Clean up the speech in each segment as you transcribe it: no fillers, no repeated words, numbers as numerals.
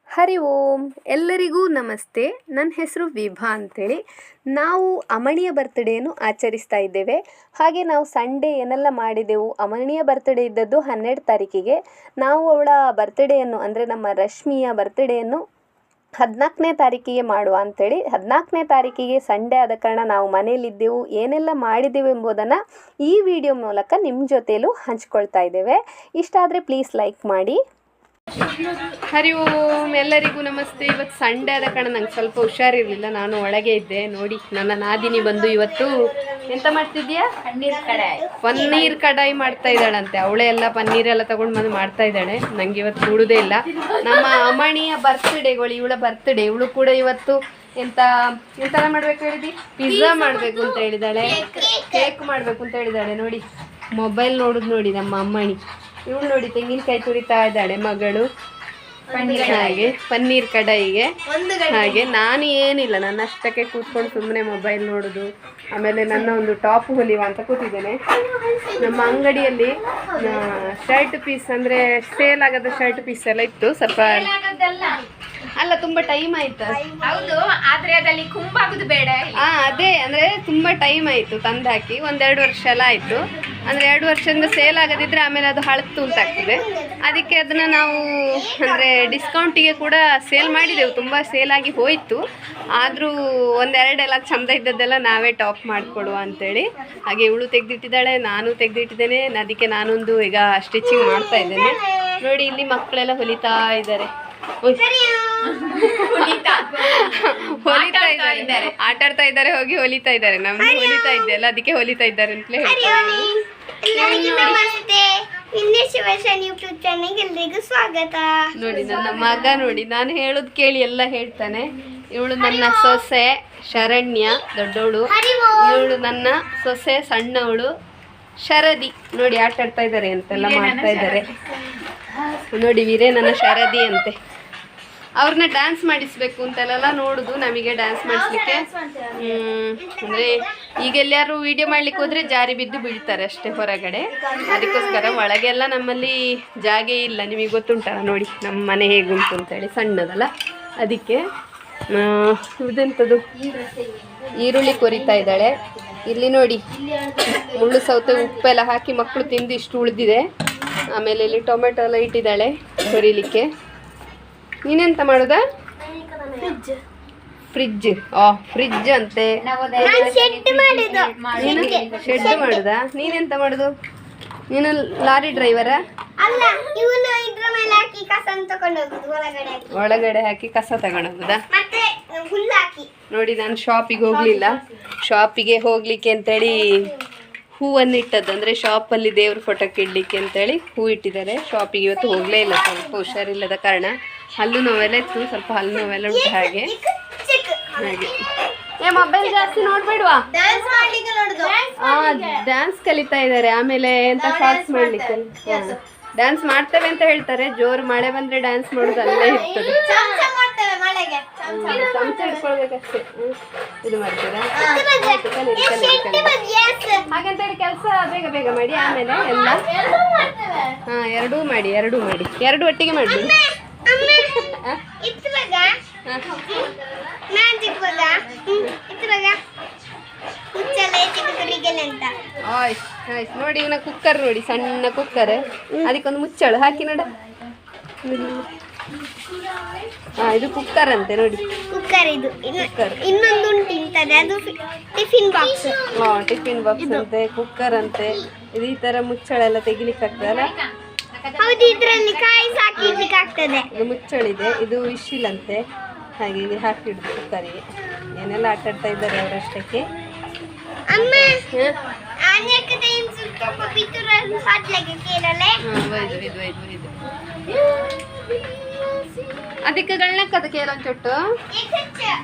ಹರಿ ಓಂ, ಎಲ್ಲರಿಗೂ ನಮಸ್ತೆ. ನನ್ನ ಹೆಸರು ವಿಭಾ ಅಂಥೇಳಿ. ನಾವು ಅಮಣಿಯ ಬರ್ತ್ಡೇಯನ್ನು ಆಚರಿಸ್ತಾ ಇದ್ದೇವೆ. ಹಾಗೆ ನಾವು ಸಂಡೇ ಏನೆಲ್ಲ ಮಾಡಿದೆವು, ಅಮಣಿಯ ಬರ್ತ್ಡೇ ಇದ್ದದ್ದು 12 ತಾರೀಕಿಗೆ. ನಾವು ಅವಳ ಬರ್ತ್ಡೇಯನ್ನು ಅಂದರೆ ನಮ್ಮ ರಶ್ಮಿಯ ಬರ್ತ್ಡೇಯನ್ನು 14ನೇ ತಾರೀಕಿಗೆ ಮಾಡುವ ಅಂಥೇಳಿ 14ನೇ ತಾರೀಕಿಗೆ ಸಂಡೇ ಆದ ಕಾರಣ ನಾವು ಮನೆಯಲ್ಲಿದ್ದೆವು. ಏನೆಲ್ಲ ಮಾಡಿದೆವು ಎಂಬುದನ್ನು ಈ ವಿಡಿಯೋ ಮೂಲಕ ನಿಮ್ಮ ಜೊತೆಯಲ್ಲೂ ಹಂಚ್ಕೊಳ್ತಾ ಇದ್ದೇವೆ. ಇಷ್ಟ ಆದರೆ ಪ್ಲೀಸ್ ಲೈಕ್ ಮಾಡಿ. ಹರಿ ಓಂ, ಎಲ್ಲರಿಗೂ ನಮಸ್ತೆ. ಇವತ್ತು ಸಂಡೇ ಆದ ಕಾರಣ ನಂಗೆ ಸ್ವಲ್ಪ ಹುಷಾರಿರಲಿಲ್ಲ, ನಾನು ಒಳಗೆ ಇದ್ದೆ. ನೋಡಿ, ನನ್ನ ನಾದಿನಿ ಬಂದು ಇವತ್ತು ಎಂತ ಮಾಡ್ತಿದ್ಯಾ? ಪನ್ನೀರ್ ಕಡಾಯಿ ಮಾಡ್ತಾ ಇದ್ದಾಳಂತೆ. ಅವಳೇ ಎಲ್ಲ ಪನ್ನೀರೆಲ್ಲ ತಗೊಂಡು ಬಂದು ಮಾಡ್ತಾ ಇದ್ದಾಳೆ. ನಂಗೆ ಇವತ್ತು ಕೂಡುದೇ ಇಲ್ಲ. ನಮ್ಮ ಅಮಣಿಯ ಬರ್ತ್ಡೇಗಳು, ಇವಳ ಬರ್ತ್ಡೇ. ಇವಳು ಕೂಡ ಇವತ್ತು ಎಂತೆಲ್ಲ ಮಾಡ್ಬೇಕು ಹೇಳಿದಿ? ಪಿಜ್ಜಾ ಮಾಡಬೇಕು ಅಂತ ಹೇಳಿದಾಳೆ, ಕೇಕ್ ಮಾಡಬೇಕು ಅಂತ ಹೇಳಿದಾಳೆ. ನೋಡಿ, ಮೊಬೈಲ್ ನೋಡುದು ನೋಡಿ ನಮ್ಮ ಅಮ್ಮಣಿ. ಇವಳು ನೋಡಿ ತೆಂಗಿನಕಾಯಿ ತುರಿತಾ ಇದ್ದಾಳೆ ಮಗಳು. ಹಾಗೆ ಪನ್ನೀರ್ ಕಡಾಯಿಗೆ. ಹಾಗೆ ನಾನು ಏನಿಲ್ಲ, ನನ್ನ ಅಷ್ಟಕ್ಕೆ ಕೂತ್ಕೊಂಡು ಸುಮ್ಮನೆ ಮೊಬೈಲ್ ನೋಡೋದು. ಆಮೇಲೆ ನನ್ನ ಒಂದು ಟಾಪ್ ಹೊಲಿವ ಅಂತ ಕೂತಿದ್ದೇನೆ. ನಮ್ಮ ಅಂಗಡಿಯಲ್ಲಿ ಶರ್ಟ್ ಪೀಸ್ ಅಂದರೆ ಸೇಲ್ ಆಗದ ಶರ್ಟ್ ಪೀಸ್ ಎಲ್ಲ ಇತ್ತು. ಸ್ವಲ್ಪ ಅಲ್ಲ, ತುಂಬಾ ಟೈಮ್ ಆಯ್ತು. ಹೌದು, ಆದ್ರೆ ಅದಲ್ಲಿ ಕುಂಬಾಗುದು ಬೇಡ. ಅದೇ ಅಂದ್ರೆ ತುಂಬಾ ಟೈಮ್ ಆಯ್ತು ತಂದು ಹಾಕಿ. 1-2 ವರ್ಷ ಎಲ್ಲ ಆಯ್ತು. ಅಂದ್ರೆ 2 ವರ್ಷದಿಂದ ಸೇಲ್ ಆಗದಿದ್ರೆ ಆಮೇಲೆ ಅದು ಹಳತು ಅಂತ ಆಗ್ತದೆ. ಅದಕ್ಕೆ ಅದನ್ನ ನಾವು ಅಂದ್ರೆ ಡಿಸ್ಕೌಂಟಿಗೆ ಕೂಡ ಸೇಲ್ ಮಾಡಿದೆವು. ತುಂಬಾ ಸೇಲ್ ಆಗಿ ಹೋಯ್ತು. ಆದ್ರೂ 1-2 ಎಲ್ಲ ಚಂದ ಇದ್ದದ್ದೆಲ್ಲ ನಾವೇ ಟಾಪ್ ಮಾಡಿಕೊಡುವ ಅಂತೇಳಿ. ಹಾಗೆ ಇವಳು ತೆಗೆದಿಟ್ಟಿದ್ದಾಳೆ, ನಾನು ತೆಗೆದಿಟ್ಟಿದ್ದೇನೆ. ಅದಕ್ಕೆ ನಾನೊಂದು ಈಗ ಸ್ಟಿಚಿಂಗ್ ಮಾಡ್ತಾ ಇದ್ದೇನೆ. ನೋಡಿ, ಇಲ್ಲಿ ಮಕ್ಕಳೆಲ್ಲ ಹೊಲಿತಾ ಇದ್ದಾರೆ. ಹೊಲಿತಾ ಇದ್ದಾರೆ, ಆಟ ಆಡ್ತಾ ಇದ್ದಾರೆ, ಹೋಗಿ ಹೊಲಿತಾ ಇದ್ದಾರೆ. ನಮ್ಗೆ ಹೊಲಿತಾ ಇದ್ದೆಲ್ಲ, ಅದಕ್ಕೆ ಹೊಲಿತಾ ಇದ್ದಾರೆ ಅಂತಲೇ ಸ್ವಾಗತ. ನೋಡಿ, ನನ್ನ ಮಗ ನೋಡಿ, ನಾನು ಹೇಳೋದು ಕೇಳಿ ಎಲ್ಲ ಹೇಳ್ತಾನೆ. ಇವಳು ನನ್ನ ಸೊಸೆ ಶರಣ್ಯ, ದೊಡ್ಡವಳು. ಇವಳು ನನ್ನ ಸೊಸೆ ಸಣ್ಣವಳು ಶರದಿ. ನೋಡಿ, ಆಟ ಆಡ್ತಾ ಇದ್ದಾರೆ, ಅಂತೆಲ್ಲ ಮಾಡ್ತಾ ಇದ್ದಾರೆ. ನೋಡಿ, ವೀರೇ ನನ್ನ ಶರದಿ ಅಂತೆ. ಅವ್ರನ್ನ ಡ್ಯಾನ್ಸ್ ಮಾಡಿಸ್ಬೇಕು ಅಂತೆಲ್ಲ ನೋಡುದು. ನಮಗೆ ಡ್ಯಾನ್ಸ್ ಮಾಡಿಸ್ಲಿಕ್ಕೆ ಅಂದರೆ ಈಗ ಎಲ್ಲಾರು ವಿಡಿಯೋ ಮಾಡ್ಲಿಕ್ಕೆ ಹೋದ್ರೆ ಜಾರಿ ಬಿದ್ದು ಬೀಳ್ತಾರೆ ಅಷ್ಟೇ ಹೊರಗಡೆ. ಅದಕ್ಕೋಸ್ಕರ ಒಳಗೆಲ್ಲ ನಮ್ಮಲ್ಲಿ ಜಾಗ ಇಲ್ಲ. ನಿಮಗೆ ಗೊತ್ತುಂಟಲ್ಲ, ನೋಡಿ ನಮ್ಮ ಮನೆ ಹೇಗುಂಟು ಅಂತೇಳಿ, ಸಣ್ಣದಲ್ಲ. ಅದಕ್ಕೆ ಇದೆಂಥದ್ದು ಈರುಳ್ಳಿ ಕೊರಿತಾ ಇದ್ದಾಳೆ. ಇಲ್ಲಿ ನೋಡಿ, ಮುಳ್ಳು ಸೌತೆ ಉಪ್ಪೆಲ್ಲ ಹಾಕಿ ಮಕ್ಕಳು ತಿಂದು ಇಷ್ಟು ಉಳಿದಿದೆ. ಆಮೇಲೆ ಇಲ್ಲಿ ಟೊಮೆಟೊ ಎಲ್ಲ ಇಟ್ಟಿದ್ದಾಳೆ ಕೊರಿಲಿಕ್ಕೆ. ನೀನೆಂತ ಮಾಡುದ? ಫ್ರಿಜ್. ಫ್ರಿಜ್ ಅಂತೆ. ಶೆಡ್ ಮಾಡುದ? ನೀನೆಂತ ಮಾಡುದು? ನೀನು ಲಾರಿ ಡ್ರೈವರ? ಒಳಗಡೆ ಹಾಕಿ ಕಸ ತಗೊಂಡೋಗುದಾ? ನೋಡಿ, ನಾನು ಶಾಪಿಗೆ ಹೋಗ್ಲಿಲ್ಲ. ಶಾಪಿಗೆ ಹೋಗ್ಲಿಕ್ಕೆ ಅಂತೇಳಿ ಹೂವನ್ನು ಇಟ್ಟದ್ದು, ಅಂದರೆ ಶಾಪಲ್ಲಿ ದೇವ್ರ ಫೋಟೋಕ್ಕೆ ಇಡ್ಲಿಕ್ಕೆ ಅಂತೇಳಿ ಹೂ ಇಟ್ಟಿದ್ದಾರೆ. ಶಾಪಿಗೆ ಇವತ್ತು ಹೋಗಲೇ ಇಲ್ಲ, ಸ್ವಲ್ಪ ಹುಷಾರಿಲ್ಲದ ಕಾರಣ. ಹಲ್ಲು ನೋವೆಲ್ಲ ಇತ್ತು, ಸ್ವಲ್ಪ ಹಲ್ಲು ನೋವೆಲ್ಲ ಉಂಟು. ಹಾಗೆ ಮೊಬೈಲ್ ಜಾಸ್ತಿ ನೋಡ್ಬೇಡ್ವಾ? ಡ್ಯಾನ್ಸ್ ಕಲಿತಾ ಇದ್ದಾರೆ. ಆಮೇಲೆ ಎಂತ ಶಾರ್ಟ್ಸ್ ಮಾಡ್ಲಿಕ್ಕೆ ಡ್ಯಾನ್ಸ್ ಮಾಡ್ತೇವೆ ಅಂತ ಹೇಳ್ತಾರೆ. ಜೋರು ಮಳೆ ಬಂದ್ರೆ ಡ್ಯಾನ್ಸ್ ಮಾಡೋದು ಅಲ್ಲೇ ಇರ್ತದೆ. ಚಮಚ ಹಿಡ್ಕೊಳ್ಬೇಕಷ್ಟೇ. ಇದು ಮಾಡ್ತೀರಾ? ಹಾಗಂತೇಳಿ ಕೆಲಸ ಬೇಗ ಬೇಗ ಮಾಡಿ. ಆಮೇಲೆ ಎಲ್ಲ ಎರಡೂ ಮಾಡಿ 2 ಒಟ್ಟಿಗೆ ಮಾಡ್ಬಿಡಿ. ಆಯ್ತು. ನೋಡಿ, ಇವನ ಕುಕ್ಕರ್ ನೋಡಿ, ಸಣ್ಣ ಕುಕ್ಕರ್. ಅದಕ್ಕೊಂದು ಮುಚ್ಚಳು ಹಾಕಿ ನೋಡ. ಇದು ಕುಕ್ಕರ್ ಅಂತೆ. ನೋಡಿ, ಕುಕ್ಕರ್. ಇದು ಇನ್ನೊಂದು ಉಂಟು ಇಂತದೆ, ಅದು ಟಿಫಿನ್ ಬಾಕ್ಸ್. ಟಿಫಿನ್ ಬಾಕ್ಸ್ ಅಂತೆ, ಕುಕ್ಕರ್ ಅಂತೆ. ಇದು ಈ ತರ ಮುಚ್ಚಳೆಲ್ಲ ತೆಗಿಲಿಕ್ಕೆ ಆಗ್ತದಲ್ಲ? ಹೌದು, ಇದರಲ್ಲಿ ಕಾಯಿ ಹಾಕಿಡ್ಲಿಕ್ಕೆ ಆಗ್ತದೆ. ಇದು ಮುಚ್ಚಳಿದೆ. ಇದು ವಿಶಿಲ್ ಅಂತೆ. ಹಾಗೆ ಇದು ಹಾಕಿಡುದು ಕುಕ್ಕರಿಗೆ. ಏನೆಲ್ಲ ಆಟ ಆಡ್ತಾ ಇದ್ದಾರೆ ಅವರಷ್ಟಕ್ಕೆ. ಅದಕ್ಕೆ ಗಳ್ಳಕ್ಕದ ಕೇಳೊಂಚೊಟ್ಟು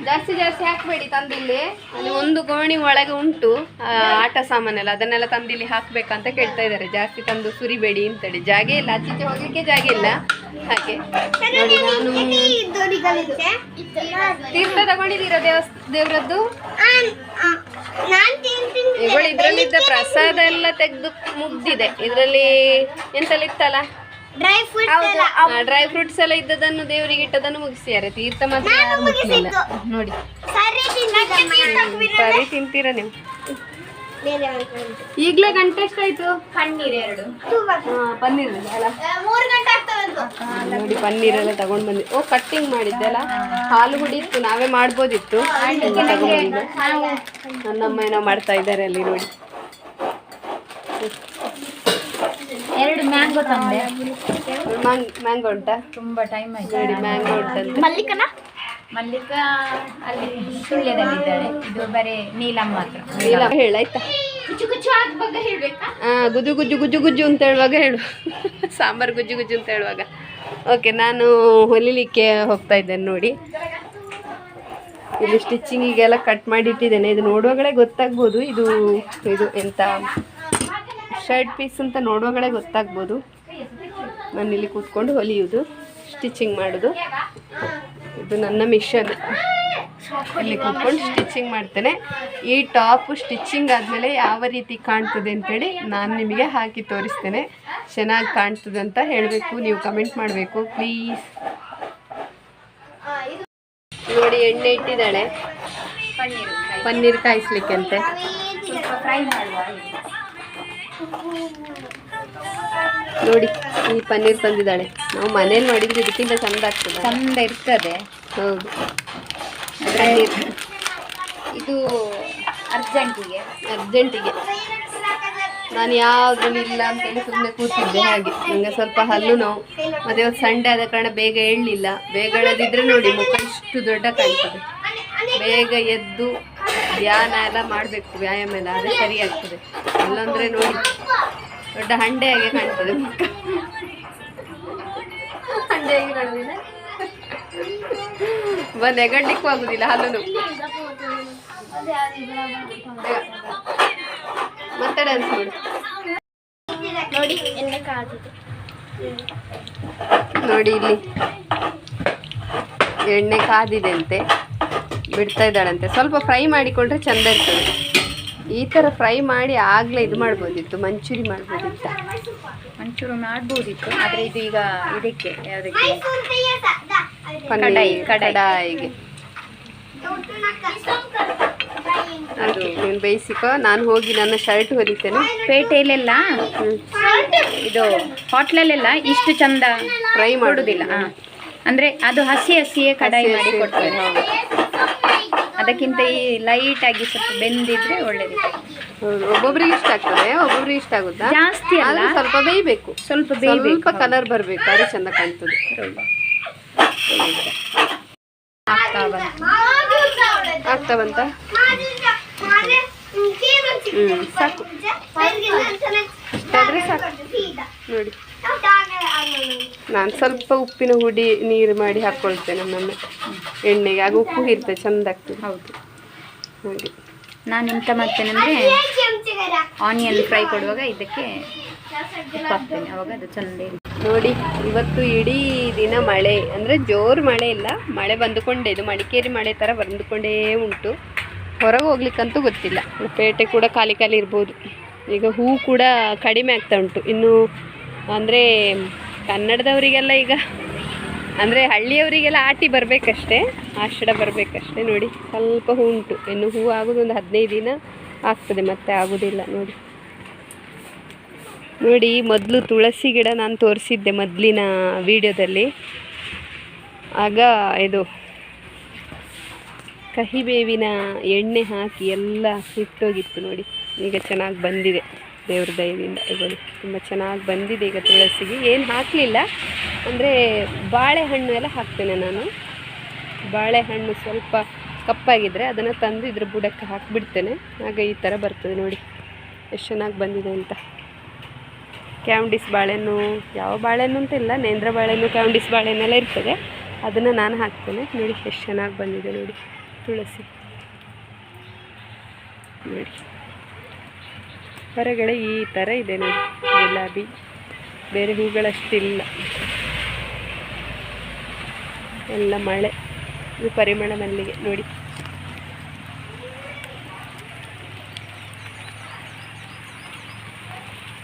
ಜಾಸ್ತಿ ಹಾಕಬೇಡಿ ತಂದಿಲ್ಲಿ. ಅಲ್ಲಿ ಒಂದು ಗೋಣಿ ಒಳಗೆ ಉಂಟು ಆಟ ಸಾಮಾನೆಲ್ಲ, ಅದನ್ನೆಲ್ಲ ತಂದಿಲ್ಲಿ ಹಾಕ್ಬೇಕಂತ ಕೇಳ್ತಾ ಇದ್ದಾರೆ. ಜಾಸ್ತಿ ತಂದು ಸುರಿಬೇಡಿ ಅಂತೇಳಿ. ಜಾಗ ಇಲ್ಲ, ಆಚೀಚೆ ಹೋಗ್ಲಿಕ್ಕೆ ಜಾಗ ಇಲ್ಲ. ಹಾಗೆ ನೋಡಿ, ನಾನು ತೀರ್ಥ ತಗೊಂಡಿದ್ದೀರಾ ದೇವ್ರದ್ದು? ಇದ್ರಲ್ಲಿದ್ದ ಪ್ರಸಾದ ಎಲ್ಲ ತೆಗೆದು ಮುಗ್ದಿದೆ. ಇದರಲ್ಲಿ ಎಂತೆಲ್ಲ ಇತ್ತಲ್ಲ, ಡ್ರೈ ಫ್ರೂಟ್ಸ್ ಎಲ್ಲ ಡ್ರೈ ಫ್ರೂಟ್ಸ್ ಎಲ್ಲ ಇದ್ದದನ್ನು ದೇವರಿಗೆ ಇಟ್ಟದನ್ನು ಮುಗಿಸಿದ್ದಾರೆ. ತೀರ್ಥ ಮಾತ್ರ ಯಾರು ಮುಗಿಸಿಲ್ಲ ನೋಡಿ. ಸರಿ ತಿಂತೀರಾ ನೀವು? ಈಗಲೇ ಗಂಟೆ ಎಷ್ಟಾಯ್ತು? ಪನ್ನೀರ್ 2 ಪನ್ನೀರ್ ಅಲ್ಲ 3 ಗಂಟೆ ಆಗ್ತದೆ ನೋಡಿ. ಪನ್ನೀರ್ ಎಲ್ಲ ತಗೊಂಡ್ ಬಂದಿ. ಓ ಕಟ್ಟಿಂಗ್ ಮಾಡಿದ್ದೆಲ್ಲ ಹಾಲು ಹುಡಿತ್ತು, ನಾವೇ ಮಾಡ್ಬೋದಿತ್ತು. ತಗೊಂಡ್ಬಂದು ನನ್ನಮ್ಮ ಏನೋ ಮಾಡ್ತಾ ಇದ್ದಾರೆ ಅಲ್ಲಿ ನೋಡಿ. 2 ಮ್ಯಾಂಗೋ ತಂದೆ. ಮ್ಯಾಂಗೋ ಉಂಟಾ? ತುಂಬಾ ಟೈಮ್ ಆಯ್ತು. ನೋಡಿ ಮ್ಯಾಂಗೋ ಉಂಟಂತೆ. ಮಲ್ಲಿಕಾ ಅಲ್ಲಿ ಸುಳ್ಯದಲ್ಲಿದ್ದಾಳೆ. ಇದು ಬರೀ ನೀಲಮ್ಮ ಮಾತ್ರ. ಹೇಳಾಯ್ತಾ? ಗುಜು ಗುಜ್ಜು ಗುಜ್ಜು ಗುಜ್ಜು ಅಂತ ಹೇಳುವಾಗ ಹೇಳು. ಸಾಂಬಾರು ಗುಜ್ಜು ಗುಜ್ಜು ಅಂತ ಹೇಳುವಾಗ. ಓಕೆ, ನಾನು ಹೊಲಿಲಿಕ್ಕೆ ಹೋಗ್ತಾ ಇದ್ದೇನೆ ನೋಡಿ. ಇಲ್ಲಿ ಸ್ಟಿಚಿಂಗಿಗೆಲ್ಲ ಕಟ್ ಮಾಡಿ ಇಟ್ಟಿದ್ದೇನೆ. ಇದು ನೋಡುವಾಗಲೇ ಗೊತ್ತಾಗ್ಬೋದು ಇದು ಎಂತ ಶರ್ಟ್ ಪೀಸ್ ಅಂತ ನೋಡುವಾಗಲೇ ಗೊತ್ತಾಗ್ಬೋದು. ನಾನಿಲ್ಲಿ ಕೂತ್ಕೊಂಡು ಹೊಲಿಯೋದು, ಸ್ಟಿಚಿಂಗ್ ಮಾಡೋದು. ಇದು ನನ್ನ ಮಿಷನ್. ಇಲ್ಲಿ ಕೂತ್ಕೊಂಡು ಸ್ಟಿಚಿಂಗ್ ಮಾಡ್ತೇನೆ. ಈ ಟಾಪ್ ಸ್ಟಿಚಿಂಗ್ ಆದಮೇಲೆ ಯಾವ ರೀತಿ ಕಾಣ್ತದೆ ಅಂತೇಳಿ ನಾನು ನಿಮಗೆ ಹಾಕಿ ತೋರಿಸ್ತೇನೆ. ಚೆನ್ನಾಗಿ ಕಾಣ್ತದೆ ಅಂತ ಹೇಳಬೇಕು, ನೀವು ಕಮೆಂಟ್ ಮಾಡಬೇಕು ಪ್ಲೀಸ್. ನೋಡಿ ಎಣ್ಣೆ ಇಟ್ಟಿದ್ದಾಳೆ ಪನ್ನೀರ್ ಕಾಯಿಸ್ಲಿಕ್ಕೆ ಅಂತೆ. ಫ್ರೈ ಮಾಡುವ. ನೋಡಿ ಈ ಪನ್ನೀರ್ ತಂದಿದ್ದಾಳೆ. ನಾವು ಮನೇಲಿ ಮಾಡಿದ್ರೆ ಇದಕ್ಕಿಂತ ಚಂದ ಆಗ್ತದೆ, ಚಂದ ಇರ್ತದೆ. ಹೌದು. ಇದು ಅರ್ಜೆಂಟಿಗೆ ನಾನು ಯಾವುದ್ರಲ್ಲಿ ಇಲ್ಲ ಅಂತೇಳಿ ಸುಮ್ಮನೆ ಕೂತಿದ್ದೆ. ಹಾಗೆ ನನಗೆ ಸ್ವಲ್ಪ ಹಲ್ಲು ನೋವು, ಮತ್ತೆ ಇವತ್ತು ಸಂಡೇ ಆದ ಕಾರಣ ಬೇಗ ಏಳಲಿಲ್ಲ. ಬೇಗ ಎಳದಿದ್ರೆ ನೋಡಿ ಮುಖ ಇಷ್ಟು ದೊಡ್ಡ ಕಾಣ್ತದೆ. ಬೇಗ ಎದ್ದು ಧ್ಯಾನ ಎಲ್ಲ ಮಾಡಬೇಕು, ವ್ಯಾಯಾಮ ಎಲ್ಲ, ಆದರೆ ಸರಿ ಆಗ್ತದೆ. ಇಲ್ಲಾಂದರೆ ನೋಡಿ ದೊಡ್ಡ ಹಂಡೆಯಾಗೆ ಕಾಣ್ತದೆ ಮುಖ. ಹಂಡೆಯಾಗಿ ಕಾಣುದಿಲ್ಲ, ನೆಗಡ್ಲಿಕ್ಕೂ ಆಗುದಿಲ್ಲ ಹಲ್ಲು ನೋವು. ಮತ್ತೆ ಡ್ಯಾನ್ಸ್ ಮಾಡು ನೋಡಿ ಎಣ್ಣೆ ಕಾದಿದೆ. ನೋಡಿ ಇಲ್ಲಿ ಎಣ್ಣೆ ಕಾದಿದೆ ಅಂತೆ, ಬಿಡ್ತಾ ಇದ್ದಾಳಂತೆ. ಸ್ವಲ್ಪ ಫ್ರೈ ಮಾಡಿಕೊಂಡ್ರೆ ಚಂದ ಇರ್ತದೆ. ಈ ಥರ ಫ್ರೈ ಮಾಡಿ ಆಗಲೇ ಇದು ಮಾಡ್ಬೋದಿತ್ತು, ಮಂಚೂರಿ ಮಾಡ್ಬೋದಿತ್ತು. ಮಂಚೂರು ಮಾಡ್ಬೋದಿತ್ತು, ಆದರೆ ಇದು ಈಗ ಇದಕ್ಕೆ ಯಾವುದಕ್ಕೆ ಕಡಾಯಿಗೆ ಅದು ನೀನು ಬೇಯಿಸಿಕೋ. ನಾನು ಹೋಗಿ ನನ್ನ ಶರ್ಟ್ ಹೊಲಿತೇನೆ. ಪೇಟೆಯಲ್ಲೆಲ್ಲ ಇದು ಹೋಟ್ಲಲ್ಲೆಲ್ಲ ಇಷ್ಟು ಚಂದ ಫ್ರೈ ಮಾಡೋದಿಲ್ಲ. ಅಂದರೆ ಅದು ಹಸಿಯೇ ಕಡಾಯಿ ಮಾಡಿ ಕೊಡ್ತಾರೆ. ಅದಕ್ಕಿಂತ ಈ ಲೈಟ್ ಆಗಿ ಸ್ವಲ್ಪ ಬೆಂದಿದ್ರೆ ಒಳ್ಳೇದಿದೆ. ಒಬ್ಬೊಬ್ರಿಗೆ ಇಷ್ಟ ಆಗ್ತದೆ, ಒಬ್ಬೊಬ್ರಿಗೆ ಇಷ್ಟ ಆಗುತ್ತಾ? ಜಾಸ್ತಿ ಅಲ್ಲ, ಸ್ವಲ್ಪ ಬೇಯಬೇಕು, ಸ್ವಲ್ಪ ಕಲರ್ ಬರಬೇಕು, ಅದೇ ಚಂದ ಕಾಣ್ತದೆ. ಆಗ್ತಾ ಬಂತ? ಸಾಕು, ಇಷ್ಟಾದ್ರೆ ಸಾಕು. ನೋಡಿ ನಾನು ಸ್ವಲ್ಪ ಉಪ್ಪಿನ ಹುಡಿ ನೀರು ಮಾಡಿ ಹಾಕ್ಕೊಳ್ತೇನೆ ನಮ್ಮನ್ನು ಎಣ್ಣೆಗೆ, ಆಗ ಉಪ್ಪು ಇರ್ತದೆ, ಚಂದ ಆಗ್ತದೆ. ಹೌದು. ಹಾಗೆ ನಾನು ಎಂತ ಮಾಡ್ತೇನೆ ಅಂದರೆ ಆನಿಯನ್ ಫ್ರೈ ಕೊಡುವಾಗ ಇದಕ್ಕೆ ಉಪ್ಪು ಹಾಕ್ತೇನೆ, ಅವಾಗ ಅದು ಚಂದ ಇರುತ್ತೆ. ನೋಡಿ ಇವತ್ತು ಇಡೀ ದಿನ ಮಳೆ, ಅಂದರೆ ಜೋರು ಮಳೆ ಇಲ್ಲ, ಮಳೆ ಬಂದುಕೊಂಡೇ, ಇದು ಮಡಿಕೇರಿ ಮಳೆ ಥರ ಬಂದುಕೊಂಡೇ ಉಂಟು. ಹೊರಗೆ ಹೋಗ್ಲಿಕ್ಕಂತೂ ಗೊತ್ತಿಲ್ಲ. ಪೇಟೆ ಕೂಡ ಖಾಲಿ ಇರ್ಬೋದು. ಈಗ ಹೂ ಕೂಡ ಕಡಿಮೆ ಆಗ್ತಾ ಉಂಟು ಇನ್ನು. ಅಂದರೆ ಕನ್ನಡದವರಿಗೆಲ್ಲ ಈಗ, ಅಂದರೆ ಹಳ್ಳಿಯವರಿಗೆಲ್ಲ ಆಟಿ ಬರಬೇಕಷ್ಟೇ, ಆಷಾಢ ಬರಬೇಕಷ್ಟೇ. ನೋಡಿ ಸ್ವಲ್ಪ ಹೂ ಉಂಟು, ಇನ್ನು ಹೂ ಆಗೋದು ಒಂದು 15 ದಿನ ಆಗ್ತದೆ, ಮತ್ತೆ ಆಗೋದಿಲ್ಲ. ನೋಡಿ ಮೊದಲು ತುಳಸಿ ಗಿಡ ನಾನು ತೋರಿಸಿದ್ದೆ ಮೊದಲಿನ ವಿಡಿಯೋದಲ್ಲಿ. ಆಗ ಇದು ಕಹಿಬೇವಿನ ಎಣ್ಣೆ ಹಾಕಿ ಎಲ್ಲ ಹಿಟ್ಟೋಗಿತ್ತು. ನೋಡಿ ಈಗ ಚೆನ್ನಾಗಿ ಬಂದಿದೆ ದೇವ್ರ ದಯದಿಂದ. ಈಗ ತುಂಬ ಚೆನ್ನಾಗಿ ಬಂದಿದೆ. ಈಗ ತುಳಸಿಗೆ ಏನು ಹಾಕಲಿಲ್ಲ, ಅಂದರೆ ಬಾಳೆಹಣ್ಣು ಎಲ್ಲ ಹಾಕ್ತೇನೆ ನಾನು. ಬಾಳೆಹಣ್ಣು ಸ್ವಲ್ಪ ಕಪ್ಪಾಗಿದ್ದರೆ ಅದನ್ನು ತಂದು ಇದ್ರ ಬುಡಕ್ಕೆ ಹಾಕಿಬಿಡ್ತೇನೆ, ಆಗ ಈ ಥರ ಬರ್ತದೆ. ನೋಡಿ ಎಷ್ಟು ಚೆನ್ನಾಗಿ ಬಂದಿದೆ ಅಂತ. ಕ್ಯಾವಂಡಿಸ್ ಬಾಳೆಹಣ್ಣು, ಯಾವ ಬಾಳೆಹಣ್ಣು ಅಂತ ಇಲ್ಲ, ನೇಂದ್ರ ಬಾಳೆಹಣ್ಣು, ಕ್ಯಾವಂಡಿಸ್ ಬಾಳೆಹಣ್ಣೆಲ್ಲ ಇರ್ತದೆ, ಅದನ್ನು ನಾನು ಹಾಕ್ತೇನೆ. ನೋಡಿ ಎಷ್ಟು ಚೆನ್ನಾಗಿ ಬಂದಿದೆ ನೋಡಿ ತುಳಸಿ. ನೋಡಿ ಹೊರಗಡೆ ಈ ಥರ ಇದೆ ನೋಡಿ ಗುಲಾಬಿ, ಬೇರೆ ಹೂಗಳಷ್ಟಿಲ್ಲ, ಎಲ್ಲ ಮಳೆ. ಇದು ಪರಿಮಳ ಮಲ್ಲಿಗೆ ನೋಡಿ.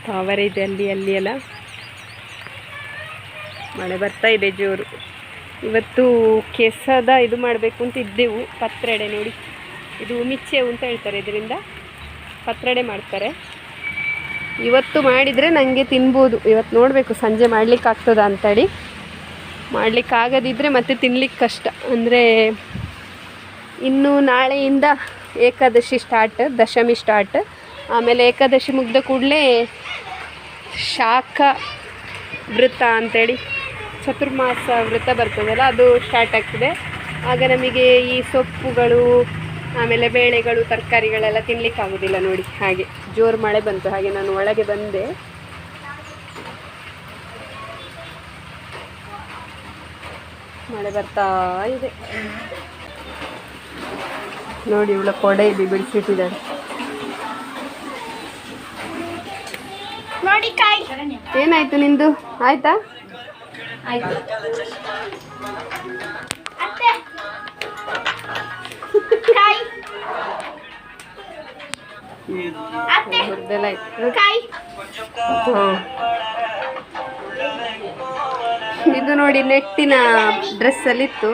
ತಾವರೆ ಇದೆ ಅಲ್ಲಿ ಎಲ್ಲ. ಮಳೆ ಬರ್ತಾ ಇದೆ ಜೋರು. ಇವತ್ತು ಕೆಸದ ಇದು ಮಾಡಬೇಕು ಅಂತ ಇದ್ದೆವು. ಪತ್ರೊಡೆ ನೋಡಿ, ಇದು ಮಿಚ್ಚೆವು ಅಂತ ಹೇಳ್ತಾರೆ, ಇದರಿಂದ ಪತ್ರೊಡೆ ಮಾಡ್ತಾರೆ. ಇವತ್ತು ಮಾಡಿದರೆ ನನಗೆ ತಿನ್ಬೋದು. ಇವತ್ತು ನೋಡಬೇಕು ಸಂಜೆ ಮಾಡಲಿಕ್ಕೆ ಆಗ್ತದಾ ಅಂತೇಳಿ. ಮಾಡಲಿಕ್ಕೆ ಆಗದಿದ್ದರೆ ಮತ್ತೆ ತಿನ್ಲಿಕ್ಕೆ ಕಷ್ಟ. ಅಂದರೆ ಇನ್ನು ನಾಳೆಯಿಂದ ಏಕಾದಶಿ ಸ್ಟಾರ್ಟ್, ದಶಮಿ ಸ್ಟಾರ್ಟ್. ಆಮೇಲೆ ಏಕಾದಶಿ ಮುಗಿದ ಕೂಡಲೇ ಶಾಖ ವೃತ ಅಂಥೇಳಿ ಚತುರ್ಮಾಸ ವೃತ ಬರ್ತದಲ್ಲ, ಅದು ಸ್ಟಾರ್ಟ್ ಆಗ್ತದೆ. ಆಗ ನಮಗೆ ಈ ಸೊಪ್ಪುಗಳು ಆಮೇಲೆ ಬೇಳೆಗಳು ತರಕಾರಿಗಳೆಲ್ಲ ತಿನ್ಲಿಕ್ಕೆ ಆಗೋದಿಲ್ಲ ನೋಡಿ. ಹಾಗೆ ಜೋರು ಮಳೆ ಬಂತು, ಹಾಗೆ ನಾನು ಒಳಗೆ ಬಂದೆ. ಮಳೆ ಬರ್ತಾ ಇದೆ ನೋಡಿ. ಇವಳ ಕೊಡೆ ಇಲ್ಲಿ ಬಿಡಿಸಿಟ್ಟಿದ್ದಾರೆ ನೋಡಿ. ಕಾಯಿ ಏನಾಯ್ತು ನಿಂದು? ಆಯ್ತಾ? ಆಯ್ತು. ಅತ್ತೆ ಕಾಯಿ ಅತ್ತೆ ಹುರ್ದೆಲ್ಲ ಆಯ್ತು. ಕಾಯಿ. ಇದು ನೋಡಿ ನೆಟ್ಟಿನ ಡ್ರೆಸ್ಸಲ್ಲಿತ್ತು.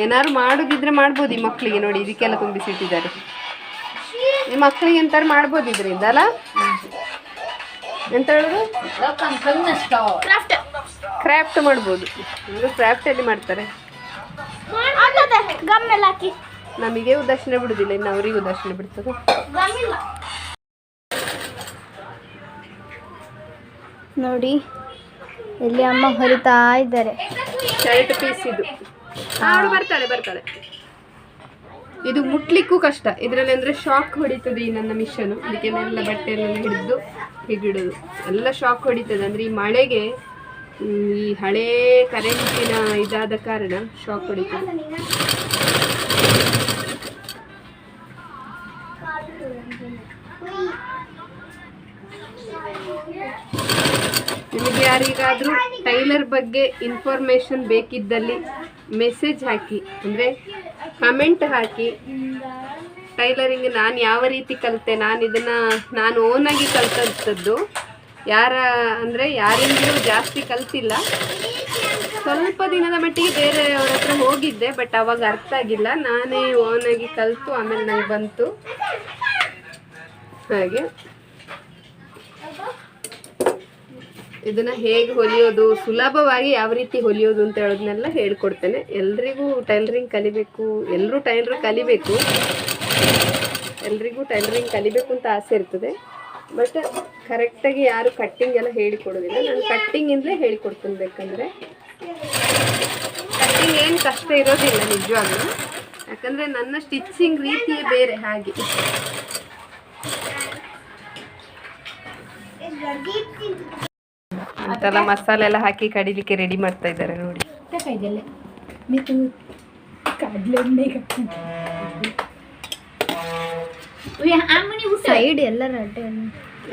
ಏನಾದ್ರು ಮಾಡೋದಿದ್ರೆ ಮಾಡ್ಬೋದು ಈ ಮಕ್ಕಳಿಗೆ. ನೋಡಿ ಇದಕ್ಕೆಲ್ಲ ತುಂಬಿಸಿಟ್ಟಿದ್ದಾರೆ. ಈ ಮಕ್ಕಳಿಗೆ ಎಂತಾರು ಮಾಡ್ಬೋದು ಇದರಿಂದ ಅಲ್ಲ? ಎಂತ ಹೇಳೋದು? ಕ್ರಾಫ್ಟ್ ಮಾಡ್ಬೋದು. ಕ್ರಾಫ್ಟಲ್ಲಿ ಮಾಡ್ತಾರೆ. ಗಮ್ಮೆಲ್ಲ ಹಾಕಿ ನಮಗೆ ಉದಾಸೀನ ಬಿಡುದಿಲ್ಲ, ಇನ್ನು ಅವರಿಗೆ ಉದಾಸೀನ ಬಿಡ್ತದೆ. ನೋಡಿ ಇಲ್ಲಿ ಅಮ್ಮ ಹೊಲಿತಾ ಇದ್ದಾರೆ. ಶರ್ಟ್ ಪೀಸ್ ಇದು. ಅವಳು ಬರ್ತಾಳೆ. ಇದು ಮುಟ್ಲಿಕ್ಕೂ ಕಷ್ಟ ಇದರಲ್ಲಿ, ಅಂದರೆ ಶಾಕ್ ಹೊಡಿತದೆ ಈ ನನ್ನ ಮಿಷನು. ಅದಕ್ಕೆ ಎಲ್ಲ ಬಟ್ಟೆಯನ್ನೆಲ್ಲ ಹಿಡಿದು ಹೀಗಿಡೋದು ಎಲ್ಲ ಶಾಕ್ ಹೊಡಿತದೆ. ಅಂದರೆ ಈ ಮಳೆಗೆ ಈ ಹಳೇ ಕರೆಂಟಿನ ಇದಾದ ಕಾರಣ ಶಾಕ್ ಹೊಡಿತದೆ. ನಿಮಗೆ ಯಾರಿಗಾದರೂ ಟೈಲರ್ ಬಗ್ಗೆ ಇನ್ಫಾರ್ಮೇಷನ್ ಬೇಕಿದ್ದಲ್ಲಿ ಮೆಸೇಜ್ ಹಾಕಿ, ಅಂದರೆ ಕಮೆಂಟ್ ಹಾಕಿ. ಟೈಲರಿಂಗ್ ನಾನು ಯಾವ ರೀತಿ ಕಲಿತೆ, ನಾನು ಓನಾಗಿ ಕಲ್ತದ್ದು. ಯಾರಿಂದಲೂ ಜಾಸ್ತಿ ಕಲ್ತಿಲ್ಲ. ಸ್ವಲ್ಪ ದಿನದ ಮಟ್ಟಿಗೆ ಬೇರೆಯವ್ರ ಹತ್ರ ಹೋಗಿದ್ದೆ, ಬಟ್ ಅವಾಗ ಅರ್ಥ ಆಗಿಲ್ಲ. ನಾನೇ ಓನಾಗಿ ಕಲಿತು ಆಮೇಲೆ ನನಗೆ ಬಂತು. ಹಾಗೆ ಇದನ್ನು ಹೇಗೆ ಹೊಲಿಯೋದು, ಸುಲಭವಾಗಿ ಯಾವ ರೀತಿ ಹೊಲಿಯೋದು ಅಂತ ಹೇಳೋದನ್ನೆಲ್ಲ ಹೇಳ್ಕೊಡ್ತೇನೆ. ಎಲ್ರಿಗೂ ಟೈಲರಿಂಗ್ ಕಲಿಬೇಕು, ಎಲ್ಲರೂ ಟೈಲರ್ ಕಲಿಬೇಕು. ಎಲ್ರಿಗೂ ಟೈಲರಿಂಗ್ ಕಲಿಬೇಕು ಅಂತ ಆಸೆ ಇರ್ತದೆ. ಬಟ್ ಕರೆಕ್ಟಾಗಿ ಯಾರು ಕಟ್ಟಿಂಗ್ ಎಲ್ಲ ಹೇಳಿಕೊಡೋದಿಲ್ಲ. ನಾನು ಕಟ್ಟಿಂಗಿಂದಲೇ ಹೇಳಿಕೊಡ್ತೀನಿ. ಬೇಕಂದರೆ ಕಟ್ಟಿಂಗ್ ಏನು ಕಷ್ಟ ಇರೋದಿಲ್ಲ ನಿಜವಾಗ್ಲೂ, ಯಾಕಂದರೆ ನನ್ನ ಸ್ಟಿಚ್ಚಿಂಗ್ ರೀತಿಯೇ ಬೇರೆ. ಹಾಗೆ ಅಂತೆಲ್ಲ ಮಸಾಲೆ ಎಲ್ಲ ಹಾಕಿ ಕಡಿಲಿಕ್ಕೆ ರೆಡಿ ಮಾಡ್ತಾ ಇದ್ದಾರೆ ನೋಡಿ. ಸೈಡ್ ಎಲ್ಲ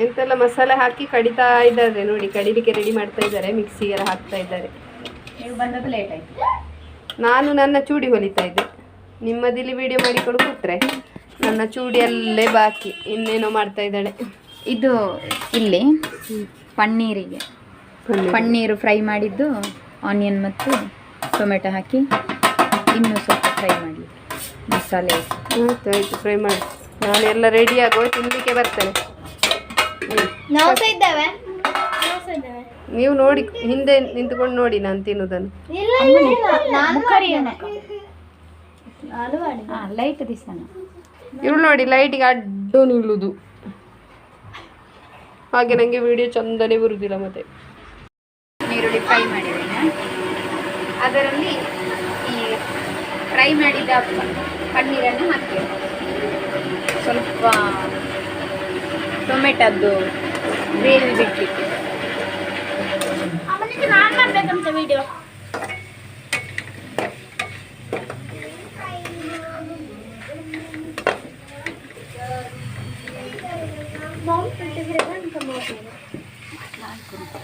ಎಂತೆಲ್ಲ ಮಸಾಲೆ ಹಾಕಿ ಕಡಿತಾ ಇದ್ದಾರೆ ನೋಡಿ. ಕಡಿಲಿಕ್ಕೆ ರೆಡಿ ಮಾಡ್ತಾ ಇದ್ದಾರೆ, ಮಿಕ್ಸಿಗೆಲ್ಲ ಹಾಕ್ತಾ ಇದ್ದಾರೆ. ನೀವು ಬಂದದ್ದು ಲೇಟ್ ಆಯ್ತು. ನಾನು ನನ್ನ ಚೂಡಿ ಹೊಲಿತಾ ಇದ್ದೆ. ನಿಮ್ಮದಿಲ್ಲಿ ವಿಡಿಯೋ ಮಾಡಿಕೊಂಡು ಕೂತ್ರೆ ನನ್ನ ಚೂಡಿಯಲ್ಲೇ ಬಾಕಿ. ಇನ್ನೇನೋ ಮಾಡ್ತಾ ಇದ್ದಾಳೆ. ಇದು ಇಲ್ಲಿ ಪನ್ನೀರಿಗೆ ಪನ್ನೀರು ಫ್ರೈ ಮಾಡಿದ್ದು, ಆನಿಯನ್ ಮತ್ತು ಟೊಮೆಟೊ ಹಾಕಿ ಇನ್ನೂ ಸ್ವಲ್ಪ ಫ್ರೈ ಮಾಡಲಿಕ್ಕೆ ಮಸಾಲೆ. ಆಯ್ತು ಫ್ರೈ ಮಾಡಿ. ನಾನು ಎಲ್ಲ ರೆಡಿ ಆಗೋ ತಿನ್ನಲಿಕ್ಕೆ ಬರ್ತೇನೆ. ನೀವು ನೋಡಿ, ಹಿಂದೆ ನಿಂತ್ಕೊಂಡು ನೋಡಿ ನಾನು ತಿನ್ನೋದನ್ನು. ಲೈಟ್ ದಿವಸನ ಇವಳು ನೋಡಿ ಲೈಟಿಗೆ ಅಡ್ಡು ನಿಲ್ಲುದು. ಹಾಗೆ ನನಗೆ ವಿಡಿಯೋ ಚಂದನೇ ಬರುವುದಿಲ್ಲ. ಮತ್ತೆ ಈರುಳ್ಳಿ ಫ್ರೈ ಮಾಡಿದ್ದೇನೆ. ಅದರಲ್ಲಿ ಈ ಫ್ರೈ ಮಾಡಿದ ಪನ್ನೀರನ್ನು ಹಾಕಿ ಸ್ವಲ್ಪ ಟೊಮೆಟೊದ್ದು ಗ್ರೇವಿ ಬಿಟ್ಟಲಿಕ್ಕೆ. ನಾನು ಮಾಡ್ಬೇಕಂತ ವಿಡಿಯೋ.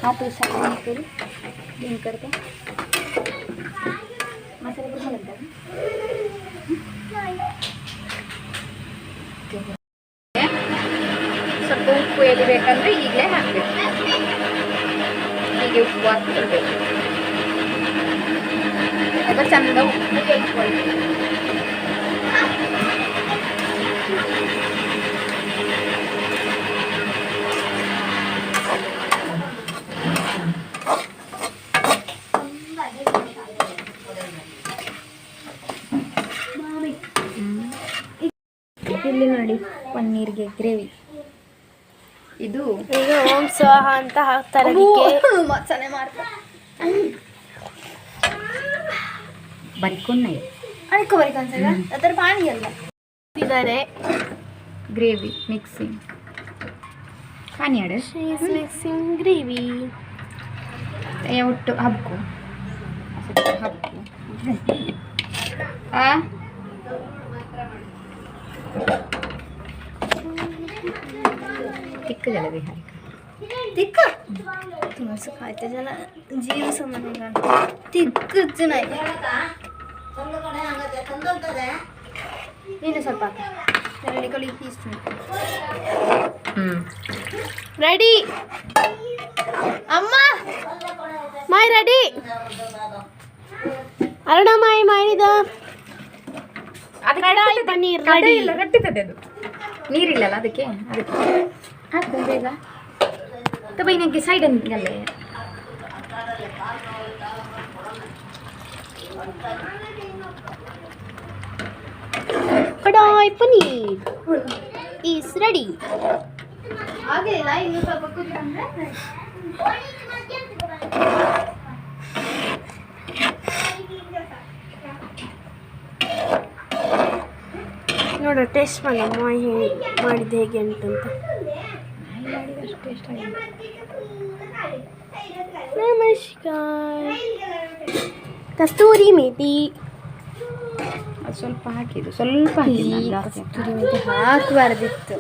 हाथ उसा करू दिन करके मसाले पूरा लगता है. ಸ್ವಲ್ಪ ಉಪ್ಪು ಎಲ್ಲಿ ಬೇಕಂದ್ರೆ ಈಗಲೇ ಹಾಕಬೇಕು. ಹೀಗೆ ಉಪ್ಪು ಹಾಕ್ಕೊಳ್ಬೇಕು. ಆಗ ಚಂದ ಉಪ್ಪು ತೆಗೆದುಕೊಳ್ಬೇಕು. ಇಲ್ಲಿ ನೋಡಿ ಪನ್ನೀರ್ಗೆ ಗ್ರೇವಿ. ಇದು ಈಗ ಓಂ ಸ್ವಾಹ ಅಂತ ಹಾಕ್ತಾರೆ ಮಸಾಲೆ ಮಾಡ್ತಾರೆ. ಬರಿಕೊನ್ನ ಅದರ ಪಾನಿ ಅಲ್ಲ ಇದ್ದಾರೆ ಗ್ರೇವಿ ಮಿಕ್ಸಿಂಗ್ ಪಾನಿ ಆಡ ಮಿಕ್ಸಿಂಗ್ ಗ್ರೇವಿ ಒಟ್ಟು ಹಬ್ಕು ಹಬ್ಕು ತಿಕ್ಕ ಜಲವಿ ಹಾಕಿ ತಿಕ್ಕ ತುಂಬ ಸುಖ ಆಯ್ತು ಜನ ಜೀವ ಸಮಾನ ತಿಕ್ಕ ಚೆನ್ನಾಗಿ ನೀನು ಸ್ವಲ್ಪ ರೆಡಿ ಅಮ್ಮ ಮಾಯ್ ರೆಡಿ ಅರಣ ಮಾಯ್ ಮಾಡಿದ ಕಡಾಯಿ ಪನ್ನೀರ್ ರೆಡಿ ಇಲ್ಲ ರಟ್ಟಿತದೆ ಅದು ನೀರಿಲ್ಲಲ್ಲ ಅದಕ್ಕೆ ಹಾಕು ಬೇಗ ತಬೈ ನನಗೆ ಸೈಡ್ ಅಲ್ಲೇ ಕಡಾಯಿ ಪನ್ನೀರ್ ಈಸ್ ರೆಡಿ ಆಗಿಲ್ಲ ಇನ್ನು ಸ್ವಲ್ಪ ಕುದಿದ್ರೆ ನೋಡ ಟೇಸ್ಟ್ ಮಾಡಮ್ಮ ಮಾಡಿದ್ದು ಹೇಗೆ ಉಂಟಂತ. ನಮಸ್ಕಾರ ಕಸ್ತೂರಿ ಮೇಥಿ ಅದು ಸ್ವಲ್ಪ ಹಾಕಿದ್ದು ಸ್ವಲ್ಪ ಕಸ್ತೂರಿ ಮೇಥಿ ಹಾಕಬಾರ್ದಿತ್ತು.